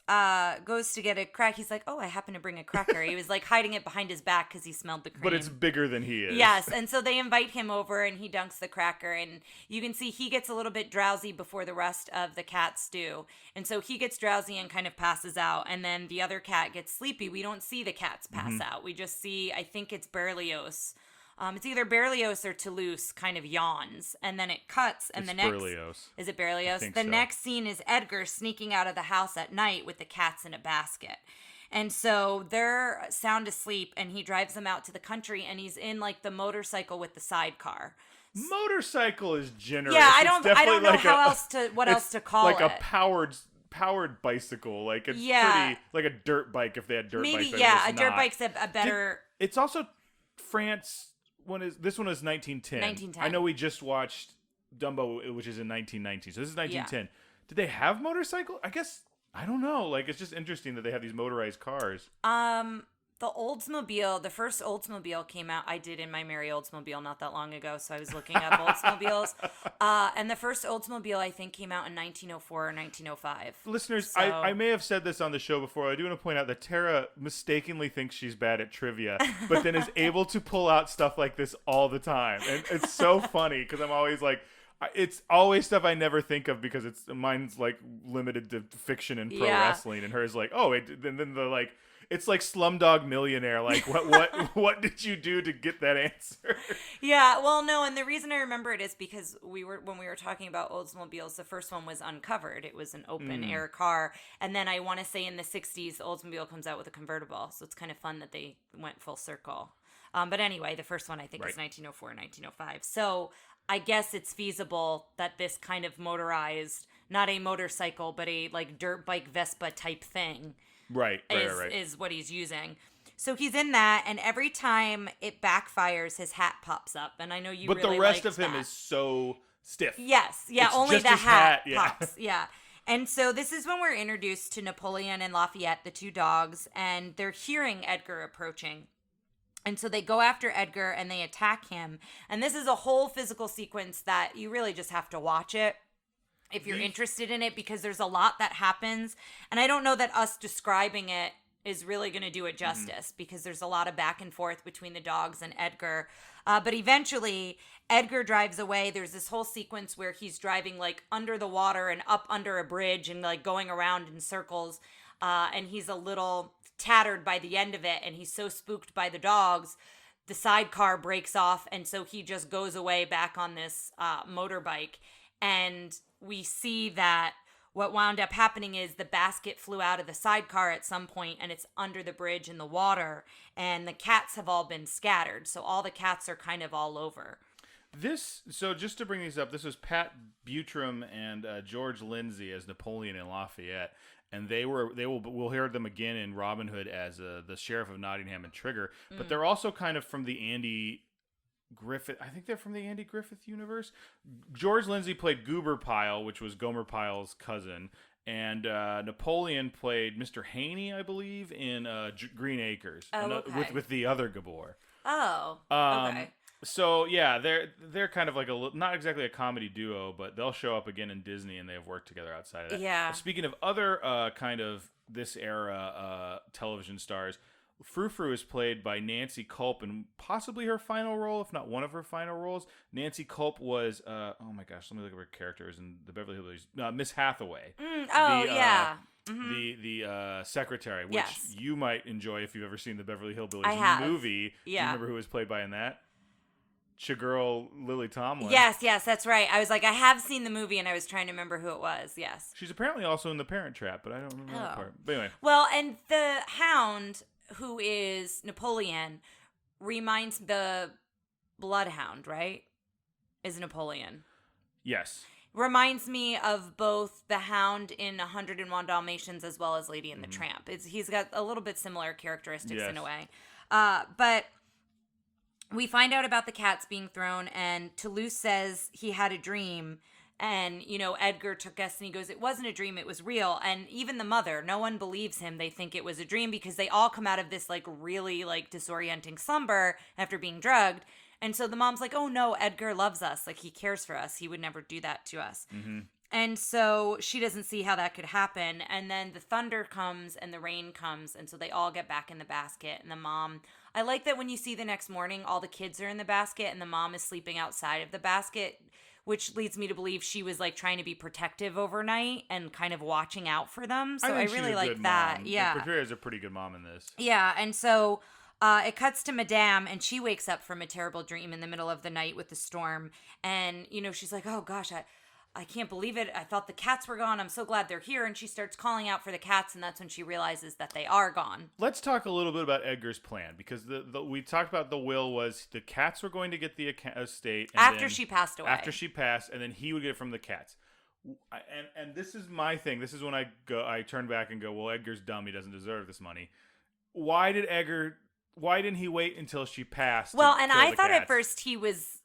goes to get a crack. He's like, I happen to bring a cracker. He was like hiding it behind his back because he smelled the cream. But it's bigger than he is. Yes. And so they invite him over and he dunks the cracker. And you can see he gets a little bit drowsy before the rest of the cats do. And so he gets drowsy and kind of passes out. And then the other cat gets sleepy. We don't see the cats pass out. We just see, I think it's Berlioz. It's either Berlioz or Toulouse kind of yawns, and then it cuts, and it's the next Berlioz. Is it Berlioz? I think the so. next scene is Edgar sneaking out of the house at night with the cats in a basket. And so they're sound asleep, and he drives them out to the country, and he's in like the motorcycle with the sidecar. Motorcycle is generous. Yeah, I don't know like what else to call like it. Like a powered bicycle. Like it's pretty like a dirt bike if they had dirt bikes. Maybe a dirt bike's a better. It's also France. This one is 1910. 1910. I know we just watched Dumbo, which is in 1919. So this is 1910. Yeah. Did they have motorcycle? I guess I don't know. Like it's just interesting that they have these motorized cars. The Oldsmobile, the first Oldsmobile came out. I did in my Merry Oldsmobile not that long ago, so I was looking up Oldsmobiles. And the first Oldsmobile, I think, came out in 1904 or 1905. Listeners, so... I may have said this on the show before. I do want to point out that Tara mistakenly thinks she's bad at trivia, but then is able to pull out stuff like this all the time. And it's so funny because I'm always like, it's always stuff I never think of because mine's like limited to fiction and pro wrestling, and hers like, and then the like. It's like Slumdog Millionaire. Like, what did you do to get that answer? Yeah, well, no, and the reason I remember it is because when we were talking about Oldsmobiles, the first one was uncovered. It was an open air car, and then I want to say in the 60s, Oldsmobile comes out with a convertible, so it's kind of fun that they went full circle. But anyway, the first one I think was 1904, 1905. So I guess it's feasible that this kind of motorized, not a motorcycle, but a like dirt bike Vespa type thing. Right. Is what he's using. So he's in that, and every time it backfires, his hat pops up. And I know you really the rest of that. him is so stiff. Yes. Yeah, it's only the hat yeah. pops. Yeah. And so this is when we're introduced to Napoleon and Lafayette, the two dogs, and they're hearing Edgar approaching. And so they go after Edgar, and they attack him. And this is a whole physical sequence that you really just have to watch it if you're interested in it, because there's a lot that happens. And I don't know that us describing it is really going to do it justice because there's a lot of back and forth between the dogs and Edgar. But eventually, Edgar drives away. There's this whole sequence where he's driving like under the water and up under a bridge and like going around in circles. And he's a little tattered by the end of it. And he's so spooked by the dogs, the sidecar breaks off. And so he just goes away back on this motorbike. And we see that what wound up happening is the basket flew out of the sidecar at some point and it's under the bridge in the water, and the cats have all been scattered. So all the cats are kind of all over. So just to bring these up, this was Pat Buttram and George Lindsay as Napoleon and Lafayette. And we'll hear them again in Robin Hood as the Sheriff of Nottingham and Trigger. But they're also kind of from the Andy Griffith. I think they're from the Andy Griffith universe. George Lindsay played Goober Pyle, which was Gomer Pyle's cousin, and Napoleon played Mr. Haney, I believe, in Green Acres, with the other Gabor. Oh, okay. So yeah, they're kind of like not exactly a comedy duo, but they'll show up again in Disney, and they have worked together outside of that. Yeah. Speaking of other kind of this era television stars. Frou Frou is played by Nancy Culp in possibly her final role, if not one of her final roles. Nancy Culp was, oh my gosh, let me look at her characters in the Beverly Hillbillies. Miss Hathaway. The secretary, which you might enjoy if you've ever seen the Beverly Hillbillies movie. Yeah. Do you remember who was played by in that? Girl Lily Tomlin. Yes, that's right. I was like, I have seen the movie, and I was trying to remember who it was. Yes. She's apparently also in The Parent Trap, but I don't remember that part. But anyway. Well, and the Hound, who is Napoleon, reminds the Bloodhound, right? Is Napoleon. Yes. Reminds me of both the Hound in 101 Dalmatians as well as Lady and the Tramp. He's got a little bit similar characteristics in a way. But we find out about the cats being thrown, and Toulouse says he had a dream, and, Edgar took us, and he goes, it wasn't a dream, it was real. And even the mother, no one believes him. They think it was a dream because they all come out of this, really, disorienting slumber after being drugged. And so the mom's like, oh, no, Edgar loves us. He cares for us. He would never do that to us. Mm-hmm. And so she doesn't see how that could happen. And then the thunder comes and the rain comes. And so they all get back in the basket. And the mom, I like that when you see the next morning, all the kids are in the basket and the mom is sleeping outside of the basket, which leads me to believe she was trying to be protective overnight and kind of watching out for them. So I really like that. Mom. Yeah. Patricia is a pretty good mom in this. Yeah. And so it cuts to Madame, and she wakes up from a terrible dream in the middle of the night with the storm. And, she's like, oh, gosh, I can't believe it. I thought the cats were gone. I'm so glad they're here. And she starts calling out for the cats, and that's when she realizes that they are gone. Let's talk a little bit about Edgar's plan, because we talked about the will was the cats were going to get the estate. And after she passed away. After she passed, and then he would get it from the cats. And this is my thing. This is when I turn back and go, well, Edgar's dumb. He doesn't deserve this money. Why didn't he wait until she passed? Well, and I thought at first he was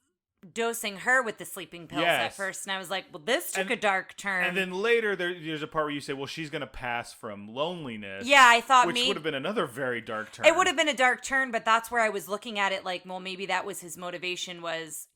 dosing her with the sleeping pills at first, and I was like, well, this took a dark turn. And then later there's a part where you say, well, she's going to pass from loneliness. Yeah, I thought which would have been another very dark turn. It would have been a dark turn, but that's where I was looking at it well, maybe that was his motivation was,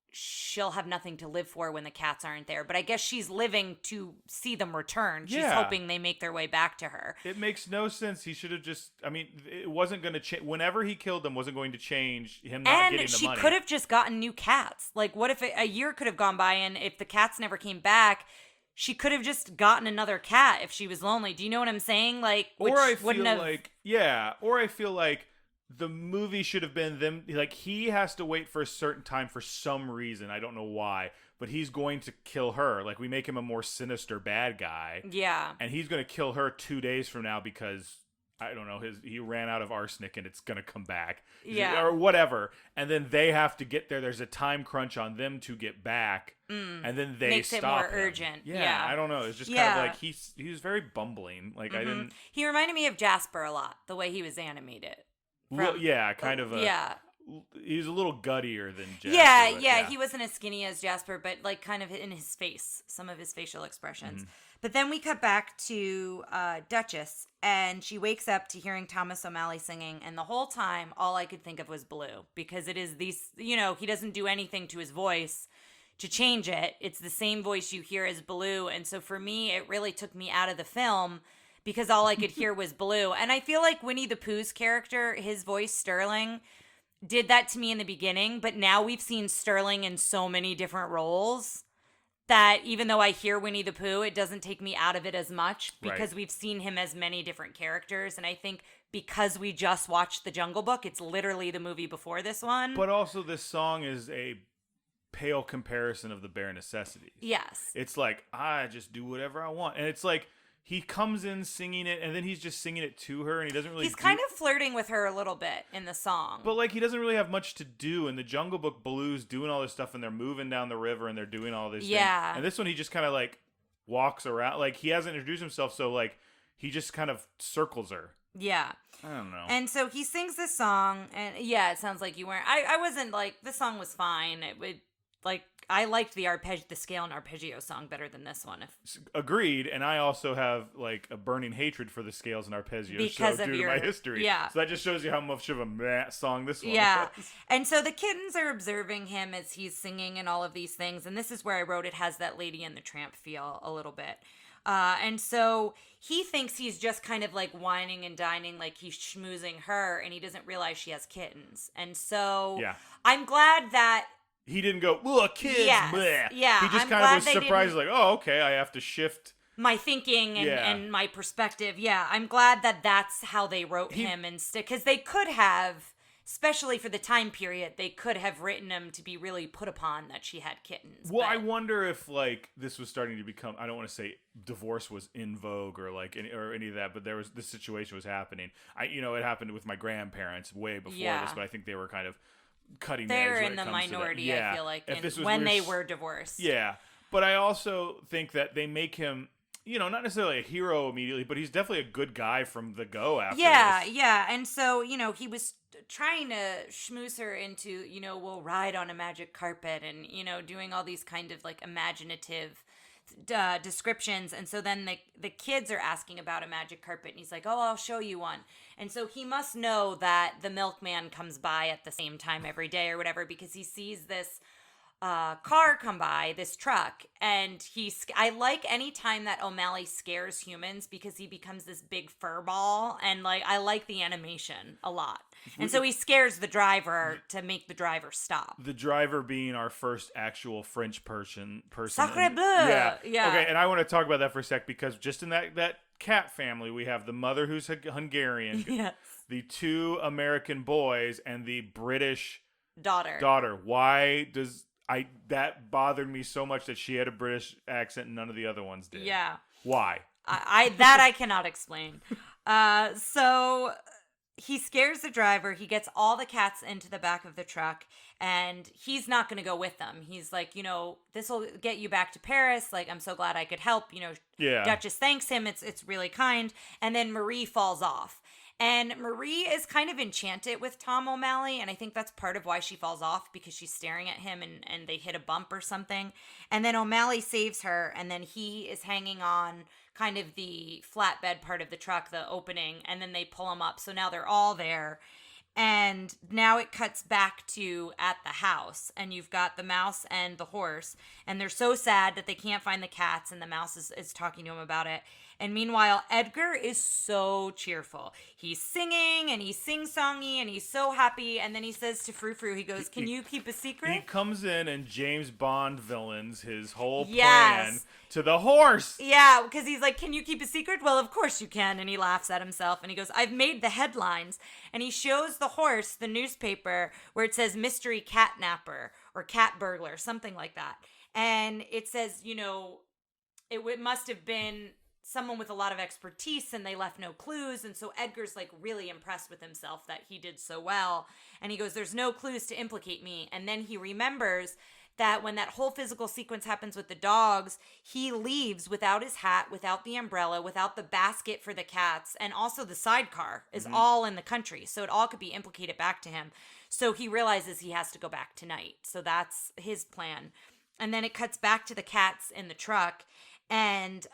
she'll have nothing to live for when the cats aren't there. But I guess she's living to see them return. She's hoping they make their way back to her. It makes no sense. He should have just, it wasn't going to change. Whenever he killed them, wasn't going to change him not getting the money. And she could have just gotten new cats. What if a year could have gone by, and if the cats never came back, she could have just gotten another cat if she was lonely. Do you know what I'm saying? Or I feel like the movie should have been them, he has to wait for a certain time for some reason. I don't know why, but he's going to kill her. We make him a more sinister bad guy. Yeah. And he's going to kill her 2 days from now because, I don't know, he ran out of arsenic and it's going to come back. Yeah. Or whatever. And then they have to get there. There's a time crunch on them to get back. And then they makes stop it more him. urgent. Yeah. I don't know. It's just kind of he was very bumbling. I didn't. He reminded me of Jasper a lot, the way he was animated. Kind of he was a little guttier than Jasper. Yeah, he wasn't as skinny as Jasper, but kind of in his face, some of his facial expressions. But then we cut back to Duchess, and she wakes up to hearing Thomas O'Malley singing, and the whole time, all I could think of was Blue, because it is these, he doesn't do anything to his voice to change it. It's the same voice you hear as Blue, and so for me, it really took me out of the film, because all I could hear was Blue. And I feel like Winnie the Pooh's character, his voice, Sterling, did that to me in the beginning. But now we've seen Sterling in so many different roles that even though I hear Winnie the Pooh, it doesn't take me out of it as much because we've seen him as many different characters. And I think because we just watched The Jungle Book, it's literally the movie before this one. But also this song is a pale comparison of The Bare Necessities. Yes. It's I just do whatever I want. And it's he comes in singing it, and then he's just singing it to her, and he doesn't really... He's kind of flirting with her a little bit in the song. But, he doesn't really have much to do. In the Jungle Book, Baloo's doing all this stuff, and they're moving down the river, and they're doing all this thing. And this one, he just kind of, walks around. He hasn't introduced himself, so, he just kind of circles her. Yeah. I don't know. And so he sings this song, and, it sounds like you weren't... I wasn't, this song was fine. It would... I liked the scale and arpeggio song better than this one. Agreed, and I also have like a burning hatred for the scales and arpeggios Because of due to my history. Yeah. So that just shows you how much of a meh song this one Yeah. was. And so the kittens are observing him as he's singing and all of these things, and this is where I wrote it has that Lady and the Tramp feel a little bit. And so he thinks he's just kind of like whining and dining, like he's schmoozing her, and he doesn't realize she has kittens. And so I'm glad that he didn't go, "Ugh, kids." Yes, bleh. yeah. He just kind of was surprised, like, "Oh, okay, I have to shift my thinking and my perspective." Yeah, I'm glad that that's how they wrote him instead, because they could have, especially for the time period, they could have written him to be really put upon that she had kittens. Well, I wonder if like this was starting to become, I don't want to say divorce was in vogue or like any of that, but this situation was happening. It happened with my grandparents way before this, but I think they were kind of cutting edge. They're in the minority, I feel like, when they were divorced. Yeah, but I also think that they make him, not necessarily a hero immediately, but he's definitely a good guy from the go after this. Yeah. And so, he was trying to schmooze her into, we'll ride on a magic carpet and, doing all these kind of like imaginative descriptions. And so then the kids are asking about a magic carpet, and he's like, "Oh, I'll show you one." And so he must know that the milkman comes by at the same time every day or whatever, because he sees this car come by, this truck, and I like any time that O'Malley scares humans, because he becomes this big fur ball, and like I like the animation a lot. And so he scares the driver to make the driver stop. The driver being our first actual French person. Sacrebleu. Yeah. Okay, and I want to talk about that for a sec, because just in that cat family, we have the mother who's Hungarian, yes, the two American boys, and the British daughter. Why does that bothered me so much that she had a British accent and none of the other ones did? Yeah. Why? I cannot explain. So he scares the driver. He gets all the cats into the back of the truck, and he's not going to go with them. He's like, this will get you back to Paris. Like, I'm so glad I could help. Duchess thanks him. It's really kind. And then Marie falls off. And Marie is kind of enchanted with Tom O'Malley, and I think that's part of why she falls off, because she's staring at him and they hit a bump or something. And then O'Malley saves her, and then he is hanging on kind of the flatbed part of the truck, the opening, and then they pull him up. So now they're all there. And now it cuts back to at the house, and you've got the mouse and the horse, and they're so sad that they can't find the cats, and the mouse is talking to him about it. And meanwhile, Edgar is so cheerful. He's singing, and he's sing-songy, and he's so happy. And then he says to Frou Frou, he goes, "Can you keep a secret?" He comes in and James Bond villains his whole plan to the horse. Yeah, because he's like, "Can you keep a secret?" "Well, of course you can." And he laughs at himself, and he goes, "I've made the headlines." And he shows the horse the newspaper where it says mystery catnapper or cat burglar, something like that. And it says, it must have been someone with a lot of expertise, and they left no clues. And so Edgar's like really impressed with himself that he did so well. And he goes, "There's no clues to implicate me." And then he remembers that when that whole physical sequence happens with the dogs, he leaves without his hat, without the umbrella, without the basket for the cats, and also the sidecar is all in the country. So it all could be implicated back to him. So he realizes he has to go back tonight. So that's his plan. And then it cuts back to the cats in the truck, and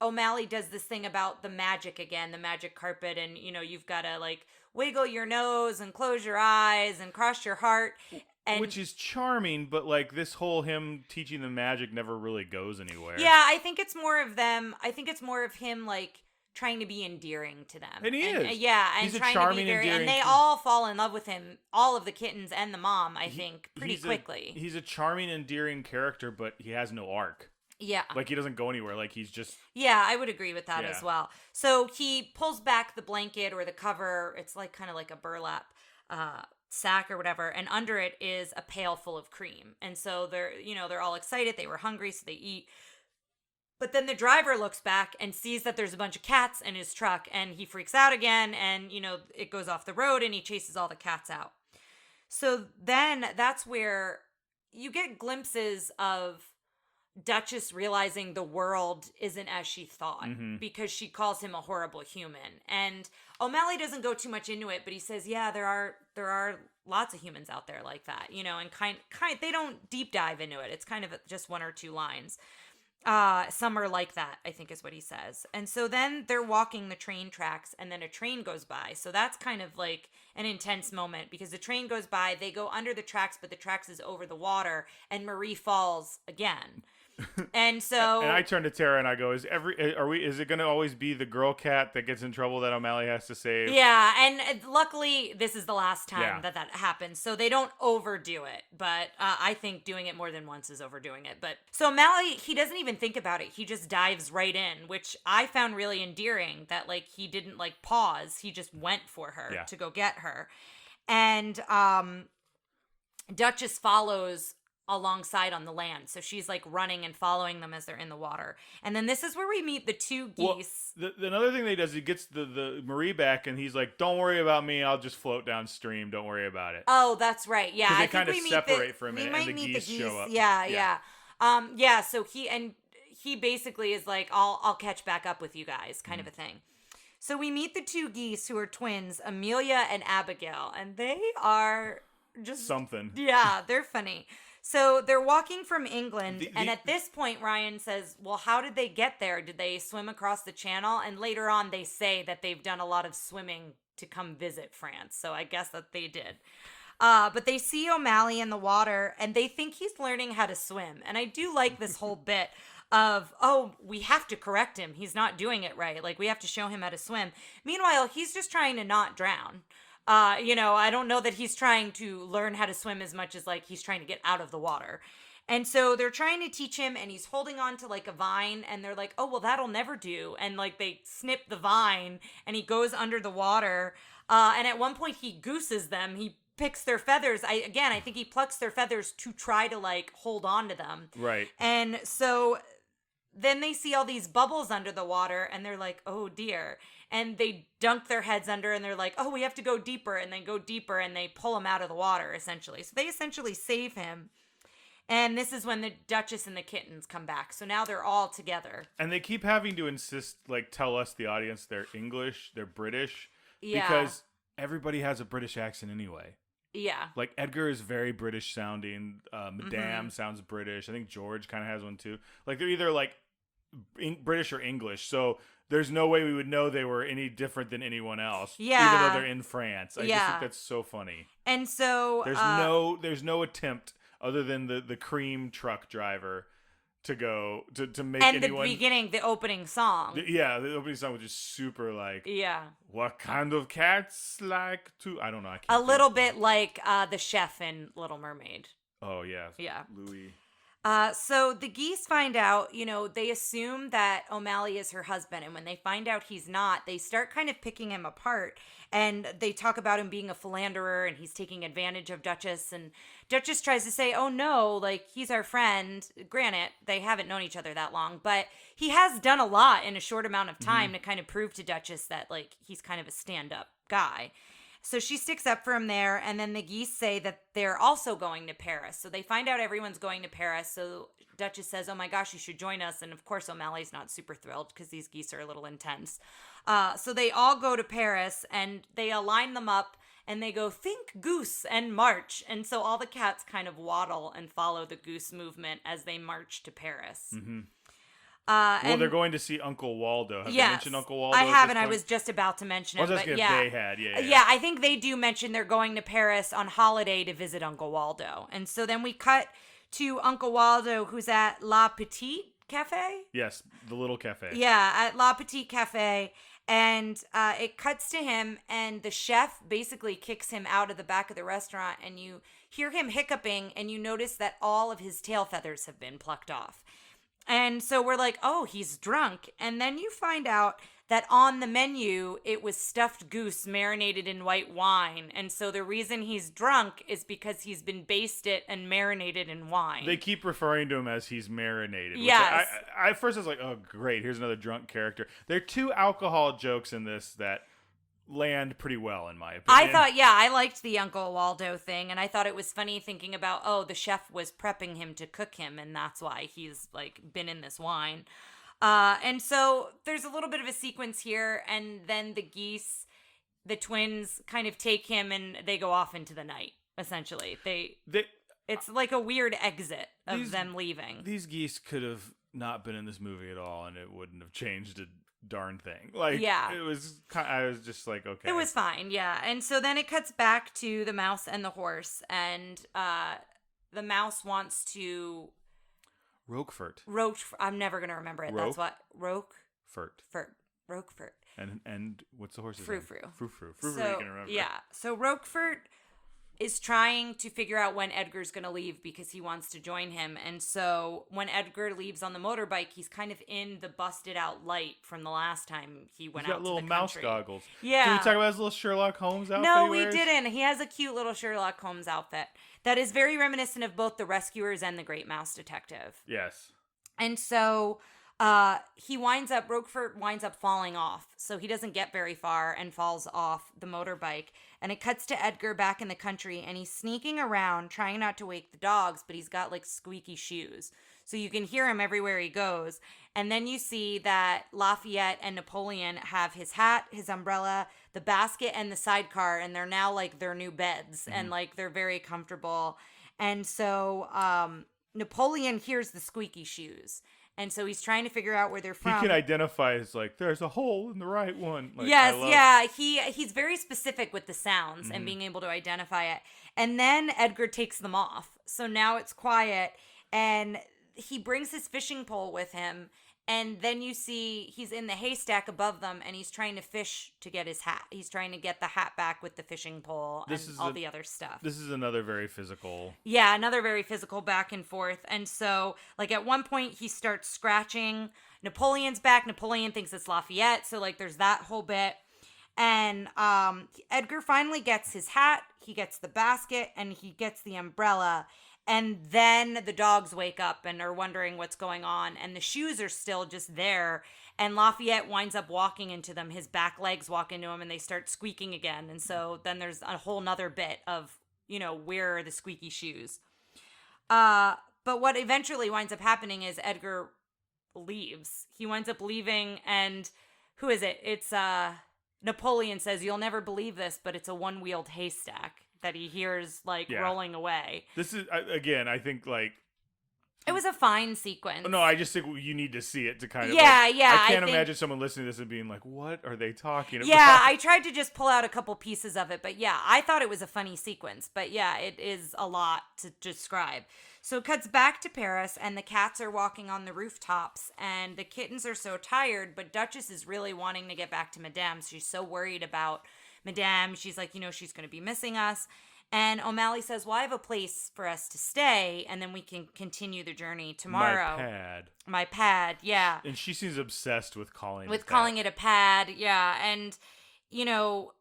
O'Malley does this thing about the magic again, the magic carpet, and you've got to like wiggle your nose and close your eyes and cross your heart. And which is charming, but like this whole him teaching the magic never really goes anywhere. Yeah, I think it's more of them. I think it's more of him like trying to be endearing to them. And he is. Yeah, and he's trying a charming, to be very, endearing, and they all fall in love with him, all of the kittens and the mom, I think, pretty quickly. He's a charming, endearing character, but he has no arc. Yeah. Like, he doesn't go anywhere. Like, he's just... Yeah, I would agree with that as well. So he pulls back the blanket or the cover. It's like kind of like a burlap sack or whatever. And under it is a pail full of cream. And so they're all excited. They were hungry, so they eat. But then the driver looks back and sees that there's a bunch of cats in his truck. And he freaks out again. And, it goes off the road and he chases all the cats out. So then that's where you get glimpses of Duchess realizing the world isn't as she thought because she calls him a horrible human. And O'Malley doesn't go too much into it, but he says, yeah, there are lots of humans out there like that, you know, and kind they don't deep dive into it. It's kind of just one or two lines. Some are like that, I think is what he says. And so then they're walking the train tracks and then a train goes by. So that's kind of like an intense moment because the train goes by, they go under the tracks, but the tracks is over the water and Marie falls again. And so and I turn to Tara and I go, is it going to always be the girl cat that gets in trouble that O'Malley has to save? Yeah, and luckily this is the last time that happens, so they don't overdo it. But I think doing it more than once is overdoing it. But so O'Malley, he doesn't even think about it; he just dives right in, which I found really endearing. That like he didn't like pause; he just went for her to go get her, and Duchess follows alongside on the land. So she's like running and following them as they're in the water. And then this is where we meet the two geese. Well, another thing that he does, he gets the Marie back and he's like, don't worry about me. I'll just float downstream. Don't worry about it. Oh, that's right. Yeah. Because they kind of separate for a minute and the geese show up. Yeah. So he basically is like, I'll catch back up with you guys kind of a thing. So we meet the two geese who are twins, Amelia and Abigail, and they are just something. Yeah, they're funny. So they're walking from England, and at this point, Ryan says, well, how did they get there? Did they swim across the channel? And later on, they say that they've done a lot of swimming to come visit France. So I guess that they did. But they see O'Malley in the water, and they think he's learning how to swim. And I do like this whole bit of, we have to correct him. He's not doing it right. Like, we have to show him how to swim. Meanwhile, he's just trying to not drown. I don't know that he's trying to learn how to swim as much as like he's trying to get out of the water. And so they're trying to teach him and he's holding on to like a vine and they're like, oh, well, that'll never do. And like they snip the vine and he goes under the water. And at one point he gooses them. He picks their feathers. I think he plucks their feathers to try to like hold on to them. Right. And so then they see all these bubbles under the water and they're like, oh dear. And they dunk their heads under and they're like, oh, we have to go deeper. And they go deeper and they pull him out of the water, essentially. So they essentially save him. And this is when the Duchess and the kittens come back. So now they're all together. And they keep having to insist, like, tell us, the audience, they're English, they're British. Yeah. Because everybody has a British accent anyway. Yeah. Like, Edgar is very British sounding. Madame sounds British. I think George kind of has one, too. Like, they're either, like, British or English. So there's no way we would know they were any different than anyone else. Yeah. Even though they're in France. I just think that's so funny. And so there's no attempt other than the cream truck driver to go to make anyone. And the beginning, the opening song. The opening song was just super like. Yeah. What kind of cats like to? I don't know. I can't a little bit like the chef in Little Mermaid. Oh yeah. Yeah. Louis. So the geese find out, they assume that O'Malley is her husband. And when they find out he's not, they start kind of picking him apart. And they talk about him being a philanderer and he's taking advantage of Duchess. And Duchess tries to say, oh no, like he's our friend. Granted, they haven't known each other that long, but he has done a lot in a short amount of time to kind of prove to Duchess that like he's kind of a stand-up guy. So she sticks up for him there, and then the geese say that they're also going to Paris. So they find out everyone's going to Paris, so Duchess says, oh my gosh, you should join us. And of course, O'Malley's not super thrilled because these geese are a little intense. So they all go to Paris, and they align them up, and they go, think goose, and march. And so all the cats kind of waddle and follow the goose movement as they march to Paris. Mm-hmm. Well, they're going to see Uncle Waldo. Have they mentioned Uncle Waldo? I haven't. I was just about to mention it. They had. Yeah, I think they do mention they're going to Paris on holiday to visit Uncle Waldo. And so then we cut to Uncle Waldo, who's at La Petite Cafe. Yes, the little cafe. Yeah, at La Petite Cafe. And it cuts to him, and the chef basically kicks him out of the back of the restaurant, and you hear him hiccuping, and you notice that all of his tail feathers have been plucked off. And so we're like, oh, he's drunk. And then you find out that on the menu, it was stuffed goose marinated in white wine. And so the reason he's drunk is because he's been basted and marinated in wine. They keep referring to him as he's marinated. Yes. I first was like, oh, great, here's another drunk character. There are two alcohol jokes in this that land pretty well, in my opinion. I thought, I liked the Uncle Waldo thing, and I thought it was funny thinking about, the chef was prepping him to cook him, and that's why he's, like, been in this wine. And so there's a little bit of a sequence here, and then the twins kind of take him, and they go off into the night, essentially. It's like a weird exit of them leaving. These geese could have not been in this movie at all, and it wouldn't have changed a darn thing. Like, I was just like, okay. It was fine, yeah. And so then it cuts back to the mouse and the horse, and the mouse wants to... Roquefort. I'm never going to remember it. That's what... Roquefort. And what's the horse's Frou name? Frou. Frou So, you can remember. yeah. So Roquefort is trying to figure out when Edgar's going to leave because he wants to join him. And so when Edgar leaves on the motorbike, he's kind of in the busted out light from the last time he went out to the country. He's got little mouse goggles. Yeah. Did we talk about his little Sherlock Holmes outfit? No, we didn't. He has a cute little Sherlock Holmes outfit that is very reminiscent of both the Rescuers and the Great Mouse Detective. Yes. And so Roquefort winds up falling off. So he doesn't get very far and falls off the motorbike. And it cuts to Edgar back in the country, and he's sneaking around trying not to wake the dogs, but he's got like squeaky shoes. So you can hear him everywhere he goes. And then you see that Lafayette and Napoleon have his hat, his umbrella, the basket, and the sidecar, and they're now like their new beds, and like they're very comfortable. And so Napoleon hears the squeaky shoes. And so he's trying to figure out where they're from. He can identify as like, there's a hole in the right one. Like, He's very specific with the sounds and being able to identify it. And then Edgar takes them off. So now it's quiet, and he brings his fishing pole with him. And then you see he's in the haystack above them, and he's trying to fish to get his hat. He's trying to get the hat back with the fishing pole and the other stuff. This is another very physical. Yeah, another very physical back and forth. And so, like, at one point, he starts scratching Napoleon's back. Napoleon thinks it's Lafayette, so, like, there's that whole bit. And Edgar finally gets his hat, he gets the basket, and he gets the umbrella. And then the dogs wake up and are wondering what's going on. And the shoes are still just there. And Lafayette winds up walking into them. His back legs walk into him, and they start squeaking again. And so then there's a whole nother bit of, where are the squeaky shoes? But what eventually winds up happening is Edgar leaves. He winds up leaving, and who is it? It's Napoleon says, "You'll never believe this, but it's a one-wheeled haystack." That he hears, rolling away. This is, again, I think, like... It was a fine sequence. No, I just think you need to see it to kind of... I can't imagine someone listening to this and being like, what are they talking about? Yeah, I tried to just pull out a couple pieces of it, but I thought it was a funny sequence. But it is a lot to describe. So it cuts back to Paris, and the cats are walking on the rooftops, and the kittens are so tired, but Duchess is really wanting to get back to Madame. She's so worried about Madame. She's like, she's going to be missing us. And O'Malley says, well, I have a place for us to stay, and then we can continue the journey tomorrow. My pad, yeah. And she seems obsessed with calling it a pad, yeah. And,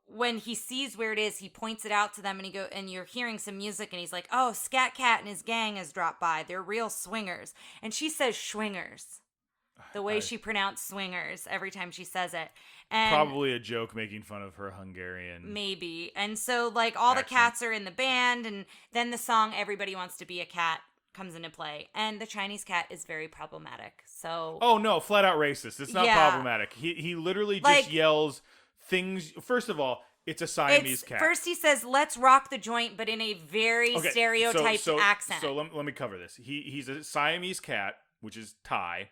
when he sees where it is, he points it out to them, and you're hearing some music, and he's like, oh, Scat Cat and his gang has dropped by. They're real swingers. And she says schwingers. The way she pronounced swingers every time she says it. And probably a joke making fun of her Hungarian. Maybe. And so, all the cats are in the band, and then the song Everybody Wants to Be a Cat comes into play. And the Chinese cat is very problematic. So. Oh, no, flat out racist. It's not problematic. He literally just yells things. First of all, it's a Siamese cat. First he says, let's rock the joint, but in a very stereotyped accent. So let me cover this. He's a Siamese cat, which is Thai,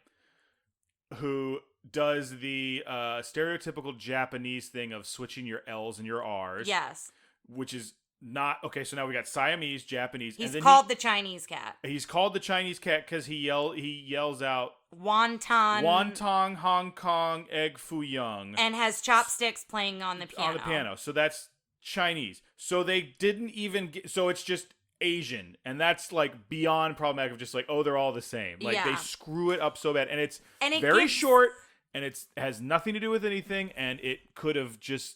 who does the stereotypical Japanese thing of switching your L's and your R's. Yes. Which is not... Okay, so now we got Siamese, Japanese... He's called the Chinese cat. He's called the Chinese cat because he yells out... Wonton, Hong Kong, egg foo young. And has chopsticks playing on the piano. On the piano. So that's Chinese. So they didn't even get... So it's just... Asian, and that's beyond problematic of just they're all the same. They screw it up so bad, and it's very short, and it has nothing to do with anything, and it could have just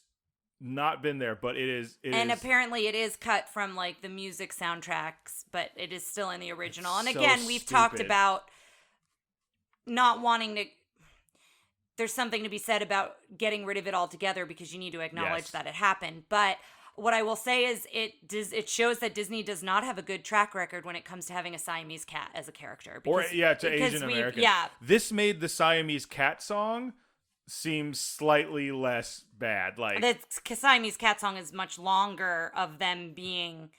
not been there, but it is. Apparently it is cut from the music soundtracks, but it is still in the original. And so again, we've talked about not wanting to. there's something to be said about getting rid of it altogether because you need to acknowledge Yes. that it happened. But what I will say is it shows that Disney does not have a good track record when it comes to having a Siamese cat as a character. Because, To Asian Americans. Yeah. This made the Siamese cat song seem slightly less bad. Like The Siamese cat song is much longer of them being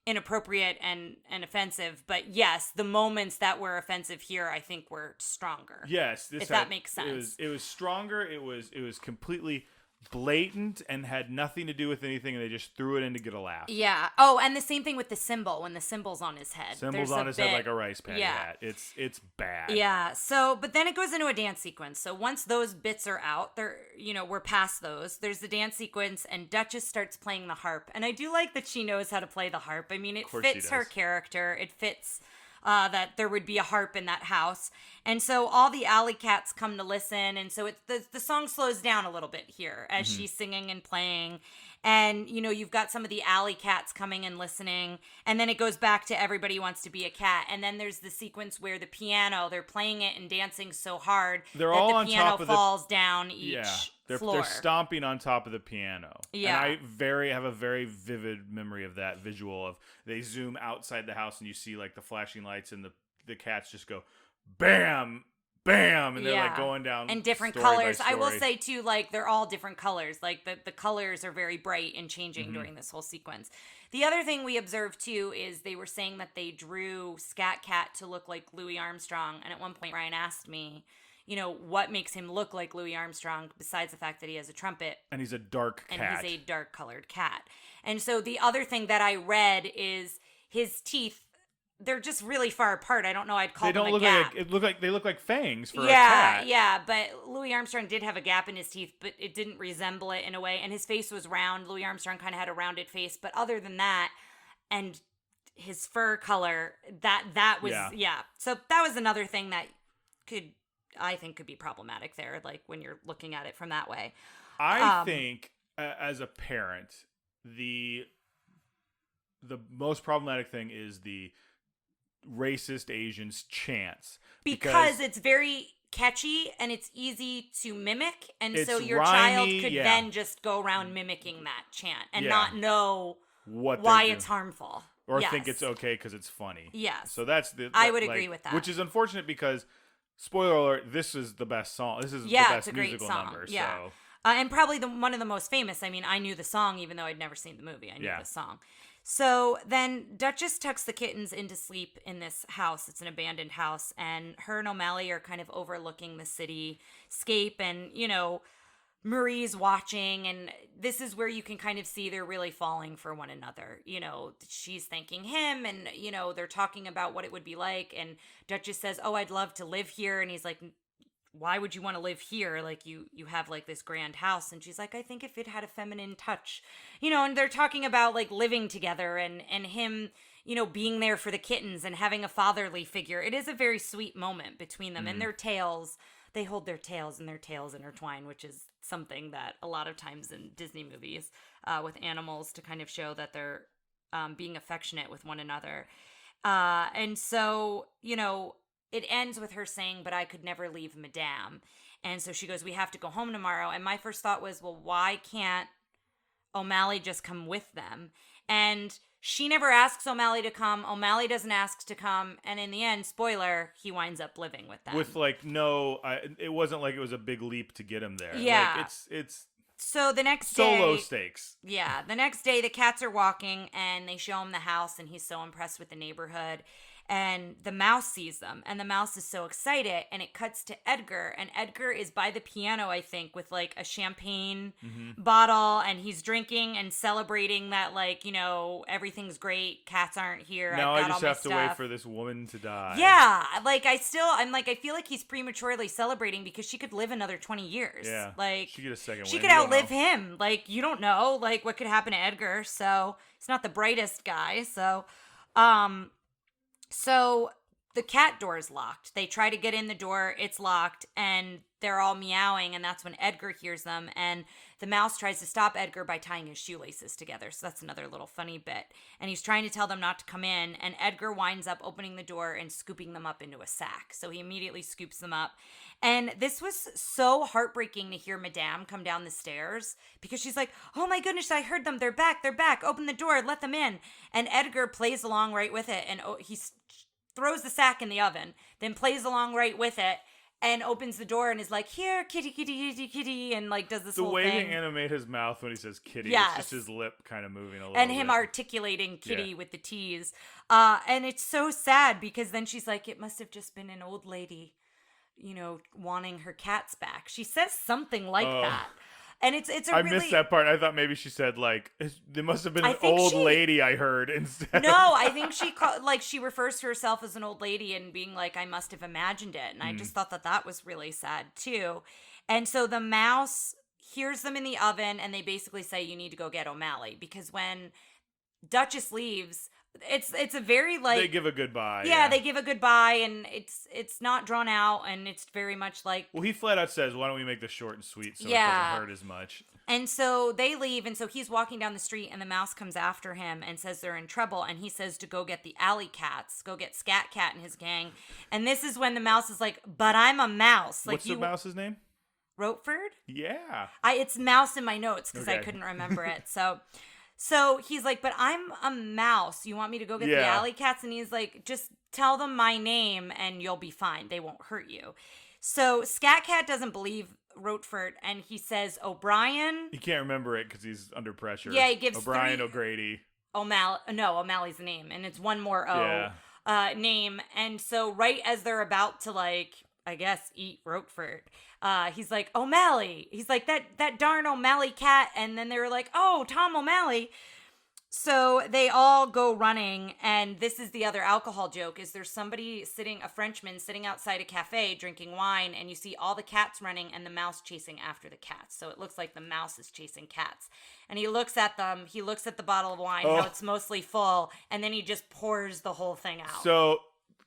inappropriate and offensive. But yes, the moments that were offensive here, I think, were stronger. yes, that makes sense. It was stronger. It was completely blatant and had nothing to do with anything, and they just threw it in to get a laugh. Yeah. Oh, and the same thing with the symbol, when the symbol's on his head. Symbols on his head like a rice paddy hat. It's bad. Yeah. So, but then it goes into a dance sequence. So once those bits are out, we're past those. There's the dance sequence, and Duchess starts playing the harp. And I do like that she knows how to play the harp. I mean, it fits her character. It fits that there would be a harp in that house. And so all the alley cats come to listen. And so the song slows down a little bit here as she's singing and playing. And, you've got some of the alley cats coming and listening. And then it goes back to Everybody Wants to Be a Cat. And then there's the sequence where the piano, they're playing it and dancing so hard that the piano falls down each floor. They're stomping on top of the piano. Yeah. And I have a very vivid memory of that visual of they zoom outside the house and you see like the flashing lights and the cats just go bam, bam, and they're like going down and different story colors. by story. I will say too, like they're all different colors. Like the colors are very bright and changing during this whole sequence. The other thing we observed too is they were saying that they drew Scat Cat to look like Louis Armstrong, and at one point Ryan asked me, what makes him look like Louis Armstrong besides the fact that he has a trumpet. And he's a dark cat. And he's a dark colored cat. And so the other thing that I read is his teeth, they're just really far apart. I don't know. I'd call them a gap. They look like fangs for a cat. Yeah, but Louis Armstrong did have a gap in his teeth, but it didn't resemble it in a way. And his face was round. Louis Armstrong kind of had a rounded face. But other than that, and his fur color, that was, So that was another thing that I think could be problematic there, like when you're looking at it from that way. I think as a parent, the most problematic thing is the racist Asians chants. Because it's very catchy and it's easy to mimic, and so your rhymey, child could then just go around mimicking that chant and not know why it's harmful. Or think it's okay because it's funny. Yes. So that's I would agree with that. Which is unfortunate because, spoiler alert, this is the best song. This is the it's best a great musical song. number. Yeah. So. And probably one of the most famous. I mean, I knew the song even though I'd never seen the movie. I knew the song. So then Duchess tucks the kittens into sleep in this house. It's an abandoned house. And her and O'Malley are kind of overlooking the cityscape. And, Marie's watching. And this is where you can kind of see they're really falling for one another. She's thanking him. And, they're talking about what it would be like. And Duchess says, "Oh, I'd love to live here." And he's like, "Why would you want to live here? Like you have like this grand house." And she's like, "I think if it had a feminine touch," and they're talking about like living together and him, being there for the kittens and having a fatherly figure. It is a very sweet moment between them and their tails. They hold their tails and their tails intertwine, which is something that a lot of times in Disney movies with animals to kind of show that they're being affectionate with one another. And so, it ends with her saying, "But I could never leave Madame." And so she goes, "We have to go home tomorrow." And my first thought was, well, why can't O'Malley just come with them? And she never asks O'Malley to come. O'Malley doesn't ask to come. And in the end, spoiler, he winds up living with them. With it wasn't like it was a big leap to get him there. Yeah. Like it's so the next day. So low stakes. Yeah. The next day, the cats are walking and they show him the house and he's so impressed with the neighborhood. And the mouse sees them, and the mouse is so excited, and it cuts to Edgar, and Edgar is by the piano, I think, with like a champagne bottle, and he's drinking and celebrating that, like, everything's great, cats aren't here. Now I've got I just all my have to stuff. wait for this woman to die. Yeah, like I feel like he's prematurely celebrating because she could live another 20 years. Yeah, like she could get a second. She could outlive him. Like you don't know, like what could happen to Edgar. So he's not the brightest guy. So the the cat door is locked. They try to get in the door, it's locked, and they're all meowing, and that's when Edgar hears them, and the mouse tries to stop Edgar by tying his shoelaces together. So that's another little funny bit. And he's trying to tell them not to come in, and Edgar winds up opening the door and scooping them up into a sack. So he immediately scoops them up. And this was so heartbreaking to hear Madame come down the stairs, because she's like, oh my goodness, I heard them. They're back. Open the door. Let them in. And Edgar plays along right with it, and he throws the sack in the oven, then plays along right with it, and opens the door and is like, here, kitty, kitty, kitty, kitty, and like does this whole thing. The way they animate his mouth when he says kitty, yes. It's just his lip kind of moving a little and bit. him articulating kitty with the T's. And it's so sad, because then she's like, it must have just been an old lady, wanting her cats back. She says something like that. And it's a I really... missed that part. I thought maybe she said, like, there must have been an old lady I heard instead. No, I think she refers to herself as an old lady and being like, I must have imagined it. And I just thought that was really sad, too. And so the mouse hears them in the oven, and they basically say, you need to go get O'Malley. Because when Duchess leaves... It's a very like they give a goodbye. Yeah, they give a goodbye, and it's not drawn out, and it's very much like. Well, he flat out says, "Why don't we make this short and sweet so it doesn't hurt as much?" And so they leave, and so he's walking down the street, and the mouse comes after him and says they're in trouble, and he says to go get the alley cats, go get Scat Cat and his gang, and this is when the mouse is like, "But I'm a mouse." Like, what's the mouse's name? Roatford. Yeah. It's mouse in my notes because I couldn't remember it. So he's like, but I'm a mouse. You want me to go get the alley cats? And he's like, just tell them my name and you'll be fine. They won't hurt you. So Scat Cat doesn't believe Roatford, and he says O'Brien. He can't remember it because he's under pressure. Yeah, he gives O'Brien, O'Grady. O'Malley's the name, and it's one more O name. And so right as they're about to, like, I guess, eat Roatford, he's like, O'Malley. He's like, that darn O'Malley cat. And then they were like, oh, Tom O'Malley. So they all go running, and this is the other alcohol joke, is there's a Frenchman sitting outside a cafe drinking wine, and you see all the cats running and the mouse chasing after the cats. So it looks like the mouse is chasing cats. And he looks at them, he looks at the bottle of wine, how it's mostly full, and then he just pours the whole thing out. So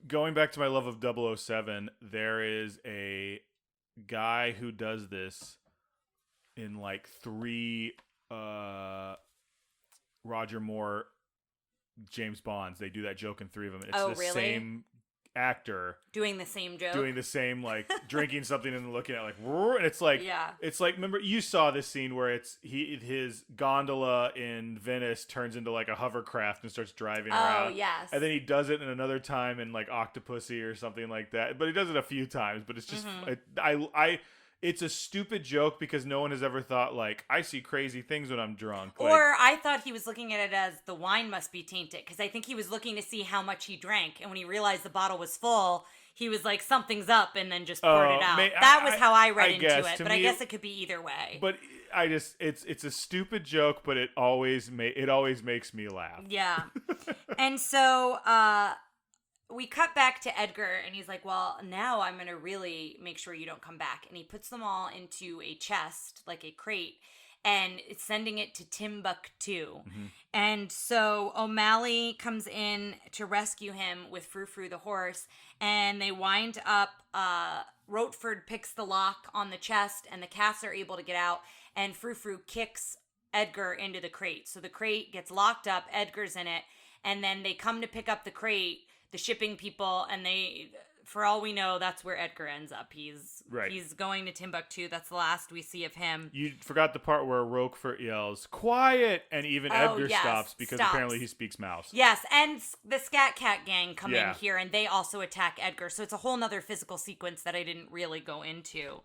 going back to my love of 007, there is a guy who does this in like 3 Roger Moore James Bonds. They do that joke in 3 of them. It's the same actor doing the same joke, doing the same, like, drinking something and looking at, like, and it's like, it's like, remember you saw this scene where it's his gondola in Venice turns into like a hovercraft and starts driving around. Yes. And then he does it in another time in like Octopussy or something like that. But he does it a few times. But it's just it's a stupid joke because no one has ever thought, like, I see crazy things when I'm drunk. Like, or I thought he was looking at it as the wine must be tainted, because I think he was looking to see how much he drank. And when he realized the bottle was full, he was like, something's up, and then just poured it out. That was how I read into it. But I guess it could be either way. But it's a stupid joke, but it always makes me laugh. Yeah. And so we cut back to Edgar, and he's like, well, now I'm going to really make sure you don't come back. And he puts them all into a chest, like a crate, and it's sending it to Timbuktu. Mm-hmm. And so O'Malley comes in to rescue him with Frou Frou the horse, and they wind up, Roatford picks the lock on the chest, and the cats are able to get out, and Frou Frou kicks Edgar into the crate. So the crate gets locked up, Edgar's in it, and then they come to pick up the crate, the shipping people, and they, for all we know, that's where Edgar ends up. He's going to Timbuktu. That's the last we see of him. You forgot the part where Roquefort yells, quiet, and even Edgar stops because apparently he speaks mouse. Yes, and the Scat Cat gang come in here, and they also attack Edgar. So it's a whole nother physical sequence that I didn't really go into.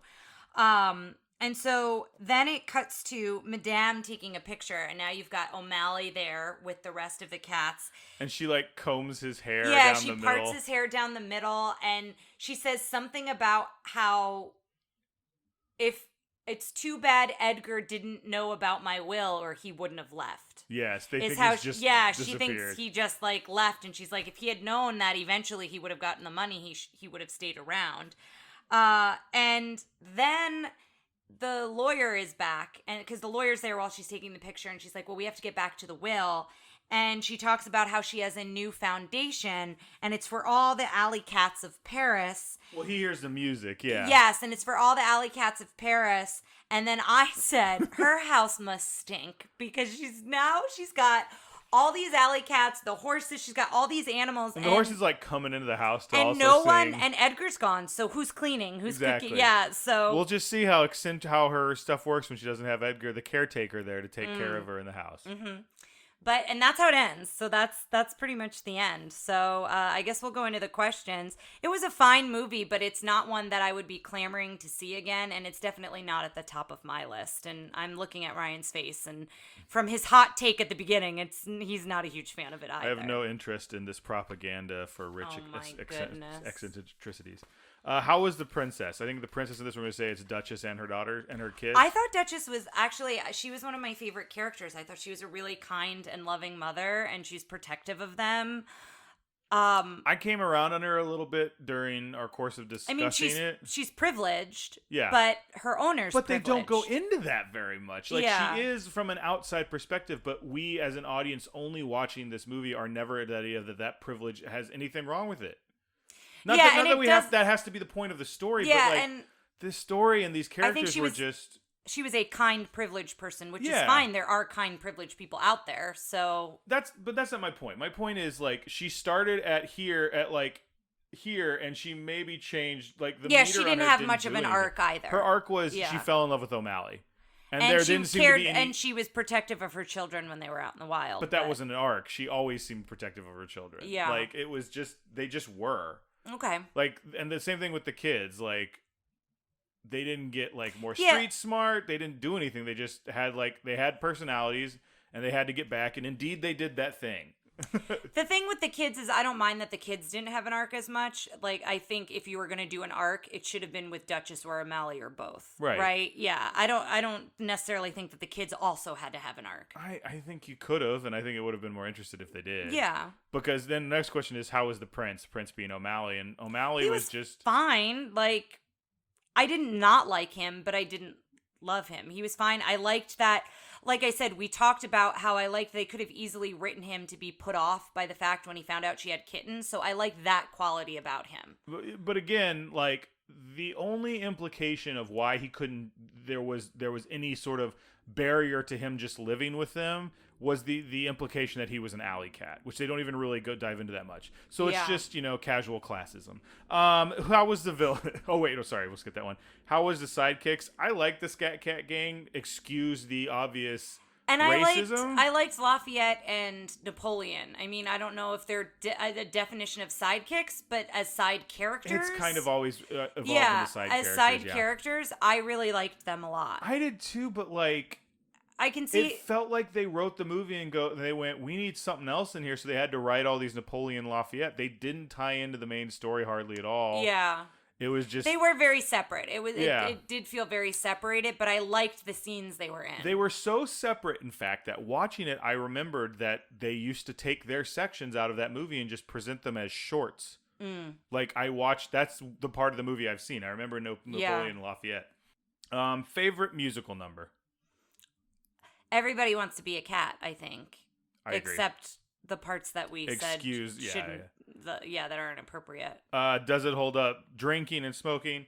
And so then it cuts to Madame taking a picture, and now you've got O'Malley there with the rest of the cats. And she, like, combs his hair down the middle. Yeah, she parts his hair down the middle, and she says something about how if it's too bad Edgar didn't know about my will or he wouldn't have left. Yes, they think he's just disappeared. She thinks he just, like, left, and she's like, if he had known that eventually he would have gotten the money, he would have stayed around. And then the lawyer is back, and because the lawyer's there while she's taking the picture, and she's like, well, we have to get back to the will. And she talks about how she has a new foundation, and it's for all the alley cats of Paris. Well, he hears the music, yeah. Yes, and it's for all the alley cats of Paris. And then I said, her house must stink because she's got all these alley cats, the horses, she's got all these animals. And the horse is like coming into the house to and also and sing. And Edgar's gone, so who's cleaning? Who's exactly. cooking? Yeah, so. We'll just see how her stuff works when she doesn't have Edgar, the caretaker, there to take care of her in the house. Mm-hmm. And that's how it ends. So that's pretty much the end. So I guess we'll go into the questions. It was a fine movie, but it's not one that I would be clamoring to see again. And it's definitely not at the top of my list. And I'm looking at Ryan's face. And from his hot take at the beginning, he's not a huge fan of it either. I have no interest in this propaganda for rich eccentricities. How was the princess? I think the princess in this, we're going to say it's Duchess and her daughter and her kids. I thought Duchess was she was one of my favorite characters. I thought she was a really kind and loving mother, and she's protective of them. I came around on her a little bit during our course of discussing it. She's privileged, yeah, but her owner's But privileged. they don't go into that very much. Like, she is from an outside perspective, but we as an audience only watching this movie are never at the idea that privilege has anything wrong with it. Not that has to be the point of the story, but and this story and these characters were just... She was a kind, privileged person, which is fine. There are kind, privileged people out there, so... But that's not my point. My point is, like, she started here, and she maybe changed, like, the meter on her she didn't have much of an arc either. Her arc was she fell in love with O'Malley. And there she didn't seem to be any... And she was protective of her children when they were out in the wild. But that wasn't an arc. She always seemed protective of her children. Yeah. Like, it was just... They just were. Okay. Like, and the same thing with the kids. Like, they didn't get, like, more street smart. They didn't do anything. They just had, like... They had personalities, and they had to get back. And indeed, they did that thing. The thing with the kids is I don't mind that the kids didn't have an arc as much. Like, I think if you were going to do an arc, it should have been with Duchess or O'Malley or both. Right? Yeah. I don't necessarily think that the kids also had to have an arc. I think you could have, and I think it would have been more interested if they did. Yeah. Because then the next question is, how was the prince? Prince being O'Malley. And O'Malley was just... fine. Like, I did not like him, but I didn't love him. He was fine. I liked that... Like I said, we talked about how I liked they could have easily written him to be put off by the fact when he found out she had kittens. So I like that quality about him. But again, like, the only implication of why he couldn't, there was any sort of barrier to him just living with them was the implication that he was an alley cat, which they don't even really dive into that much. So it's just, casual classism. How was the villain? Oh, wait. Oh, sorry. We'll skip that one. How was the sidekicks? I like the Scat Cat gang. Excuse the obvious racism. I liked Lafayette and Napoleon. I mean, I don't know if they're the definition of sidekicks, but as side characters. It's kind of always evolved into side characters. As side characters, I really liked them a lot. I did too, but like... I can see... It felt like they wrote the movie and they went, we need something else in here, so they had to write all these Napoleon Lafayette. They didn't tie into the main story hardly at all. Yeah. It was just... They were very separate. It did feel very separated, but I liked the scenes they were in. They were so separate, in fact, that watching it, I remembered that they used to take their sections out of that movie and just present them as shorts. Mm. Like, that's the part of the movie I've seen. I remember Napoleon Lafayette. Favorite musical number? Everybody Wants to Be a Cat, I think. I agree. Except the parts that we said shouldn't... that aren't appropriate. Does it hold up? Drinking and smoking?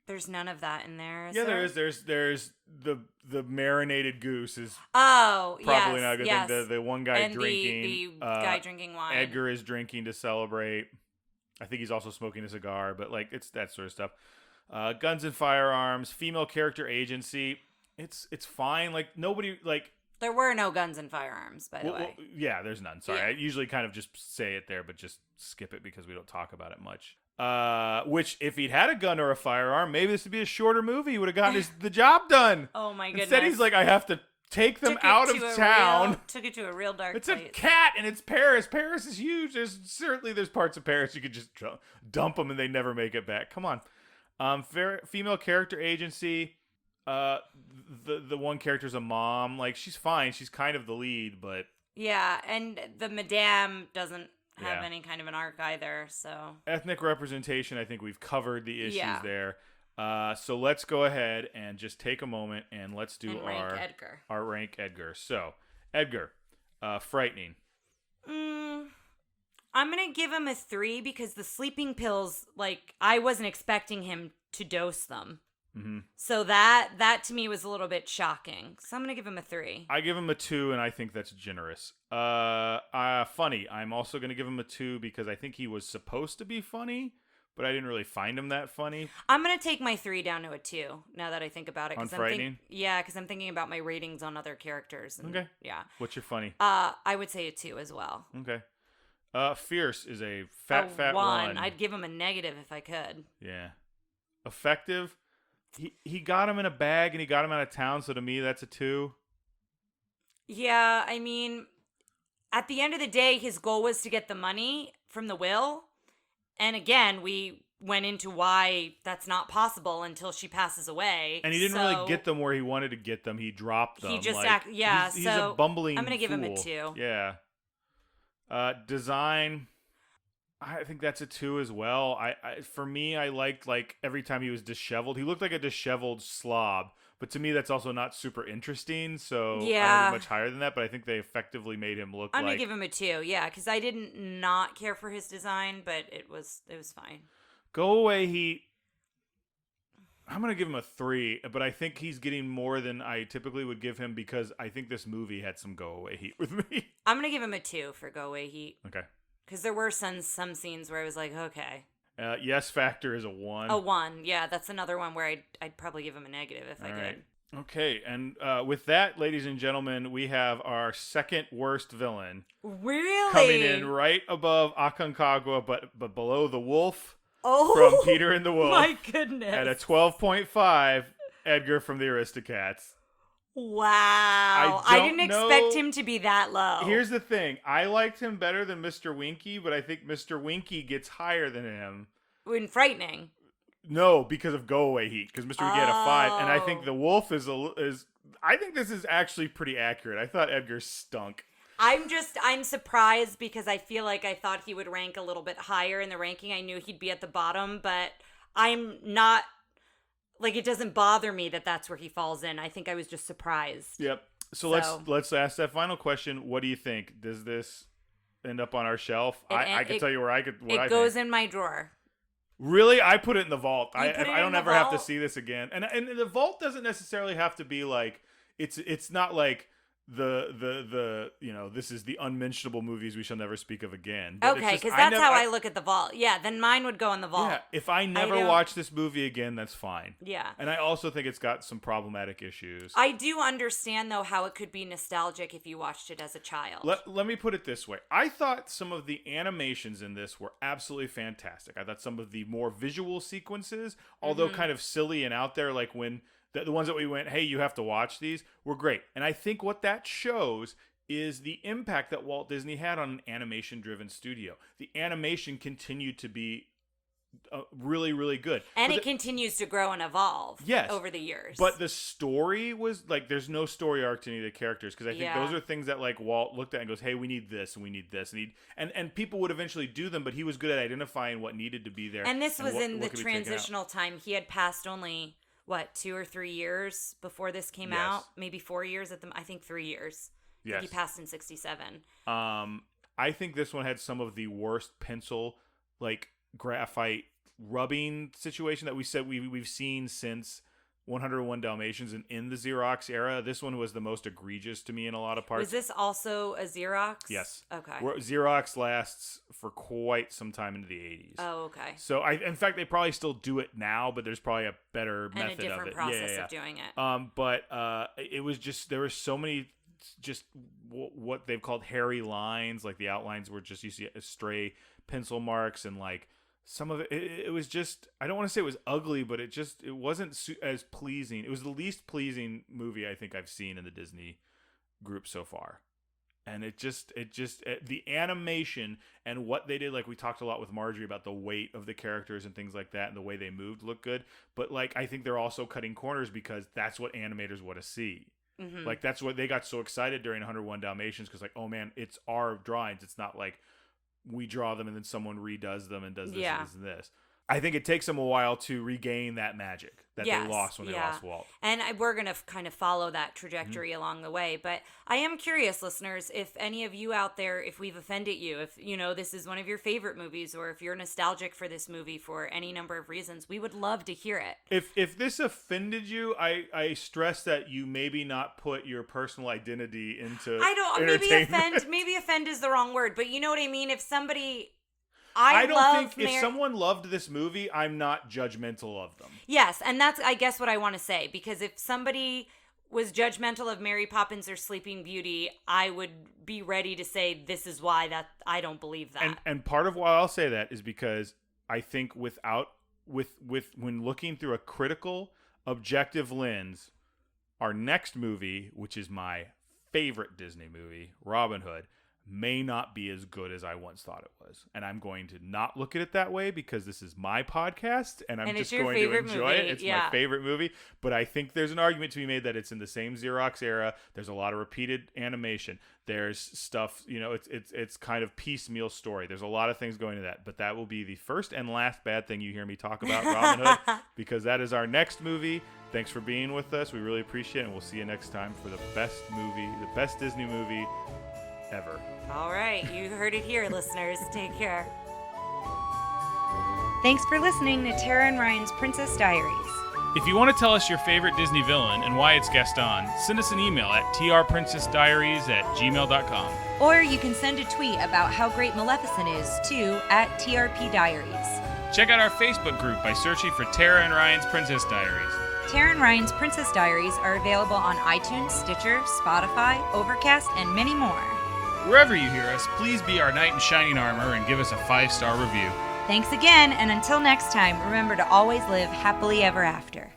There's none of that in there. There is. There's the marinated goose is probably not a good thing. The one guy drinking. The guy drinking wine. Edgar is drinking to celebrate. I think he's also smoking a cigar, but like it's that sort of stuff. Guns and firearms, female character agency. It's fine. Like nobody like. There were no guns and firearms, by the way. Yeah, there's none. Sorry, I usually kind of just say it there, but just skip it because we don't talk about it much. Which, if he'd had a gun or a firearm, maybe this would be a shorter movie. He would have gotten the job done. Oh my goodness! Instead, he's like, I have to take them out of town. Took it to a real dark place. It's a cat, and it's Paris. Paris is huge. There's parts of Paris you could just dump them and they never make it back. Come on. Female character agency. The one character's a mom. Like, she's fine. She's kind of the lead, but yeah, and the madame doesn't have any kind of an arc either. So ethnic representation, I think we've covered the issues there. So let's go ahead and just take a moment and let's do our rank Edgar. So Edgar, frightening. I'm going to give him a 3 because the sleeping pills, like, I wasn't expecting him to dose them. Mm-hmm. So that to me was a little bit shocking. So I'm going to give him a 3. I give him a 2, and I think that's generous. Funny. I'm also going to give him a 2 because I think he was supposed to be funny, but I didn't really find him that funny. I'm going to take my 3 down to a 2 now that I think about it. On frightening? Because I'm thinking about my ratings on other characters. And, okay. Yeah. What's your funny? I would say a 2 as well. Okay. Fierce is a fat 1. I'd give him a negative if I could. Yeah. Effective. He got him in a bag and he got him out of town, so to me that's a 2. Yeah, I mean, at the end of the day, his goal was to get the money from the will. And again, we went into why that's not possible until she passes away. And he didn't really get them where he wanted to get them. He dropped them. He just he's a bumbling I'm going to give him a fool. 2. Yeah. Design, I think that's a 2 as well. I for me, I liked like every time he was disheveled. He looked like a disheveled slob, but to me, that's also not super interesting. So I don't much higher than that. But I think they effectively made him look. I'm gonna give him a 2. Yeah, because I didn't not care for his design, but it was fine. Go Away Heat. I'm going to give him a 3, but I think he's getting more than I typically would give him because I think this movie had some Go Away Heat with me. I'm going to give him a 2 for Go Away Heat. Okay. Because there were some scenes where I was like, okay. Yes Factor is a 1. A 1. Yeah, that's another one where I'd probably give him a negative if I could. Okay, and with that, ladies and gentlemen, we have our second worst villain. Really? Coming in right above Aconcagua, but below the wolf. Oh, from Peter and the Wolf. My goodness. At a 12.5, Edgar from the Aristocats. Wow. I didn't expect him to be that low. Here's the thing. I liked him better than Mr. Winky, but I think Mr. Winky gets higher than him. In frightening. No, because of Go Away Heat. Because Mr. Winky had a 5. And I think the Wolf is I think this is actually pretty accurate. I thought Edgar stunk. I'm surprised because I feel like I thought he would rank a little bit higher in the ranking. I knew he'd be at the bottom, but I'm not, like, it doesn't bother me that that's where he falls in. I think I was just surprised. Yep. So let's ask that final question. What do you think? Does this end up on our shelf? I can tell you where I could. It goes in my drawer. Really? I put it in the vault. I don't ever have to see this again. And the vault doesn't necessarily have to be like it's not like the this is the unmentionable movies we shall never speak of again. But okay, because that's how I look at the vault. Yeah, then mine would go in the vault. Yeah, if I never watch this movie again, that's fine. Yeah. And I also think it's got some problematic issues. I do understand, though, how it could be nostalgic if you watched it as a child. Let me put it this way. I thought some of the animations in this were absolutely fantastic. I thought some of the more visual sequences, although kind of silly and out there, like when the ones that we went, hey, you have to watch these, were great. And I think what that shows is the impact that Walt Disney had on an animation-driven studio. The animation continued to be really, really good. And it continues to grow and evolve over the years. But the story was, like, there's no story arc to any of the characters, because I think those are things that, like, Walt looked at and goes, hey, we need this, and we need this. And people would eventually do them, but he was good at identifying what needed to be there. And this was in the transitional time. He had passed only... 2 or 3 years before this came out? Maybe 4 years I think 3 years. Yes. He passed in 1967. I think this one had some of the worst pencil, like, graphite rubbing situation that we said we've seen since 101 Dalmatians and in the Xerox era. This one was the most egregious to me in a lot of parts. Was this also a Xerox? Yes. Okay. Xerox lasts for quite some time into the 80s. Oh, okay. So in fact, they probably still do it now, but there's probably a better method of it. And a different process of doing it. But it was just, there were so many just what they've called hairy lines, like the outlines were just, you see stray pencil marks, and like some of it was just, I don't want to say it was ugly, but it wasn't as pleasing. It was the least pleasing movie I think I've seen in the Disney group so far. And the animation and what they did, like we talked a lot with Marjorie about the weight of the characters and things like that, and the way they moved looked good. But like, I think they're also cutting corners because that's what animators want to see. Mm-hmm. Like, that's what they got so excited during 101 Dalmatians, because like, oh man, it's our drawings. It's not like we draw them and then someone redoes them and does this and this and this. I think it takes them a while to regain that magic that they lost when they lost Walt. And we're going to kind of follow that trajectory along the way. But I am curious, listeners, if any of you out there, if we've offended you, if, this is one of your favorite movies, or if you're nostalgic for this movie for any number of reasons, we would love to hear it. If this offended you, I stress that you maybe not put your personal identity into entertainment. Maybe offend is the wrong word, but you know what I mean? If somebody... I don't think if someone loved this movie, I'm not judgmental of them. Yes, and that's, I guess, what I want to say. Because if somebody was judgmental of Mary Poppins or Sleeping Beauty, I would be ready to say this is why that I don't believe that. And part of why I'll say that is because I think when looking through a critical, objective lens, our next movie, which is my favorite Disney movie, Robin Hood, may not be as good as I once thought it was. And I'm going to not look at it that way because this is my podcast and I'm just going to enjoy it. It's my favorite movie. But I think there's an argument to be made that it's in the same Xerox era. There's a lot of repeated animation. There's stuff, it's kind of piecemeal story. There's a lot of things going into that. But that will be the first and last bad thing you hear me talk about Robin Hood, because that is our next movie. Thanks for being with us. We really appreciate it. And we'll see you next time for the best Disney movie ever. All right, you heard it here, listeners. Take care. Thanks for listening to Tara and Ryan's Princess Diaries. If you want to tell us your favorite Disney villain and why it's guest on, send us an email at trprincessdiaries@gmail.com. Or you can send a tweet about how great Maleficent is to @TRPDiaries. Check out our Facebook group by searching for Tara and Ryan's Princess Diaries. Tara and Ryan's Princess Diaries are available on iTunes, Stitcher, Spotify, Overcast, and many more. Wherever you hear us, please be our knight in shining armor and give us a 5-star review. Thanks again, and until next time, remember to always live happily ever after.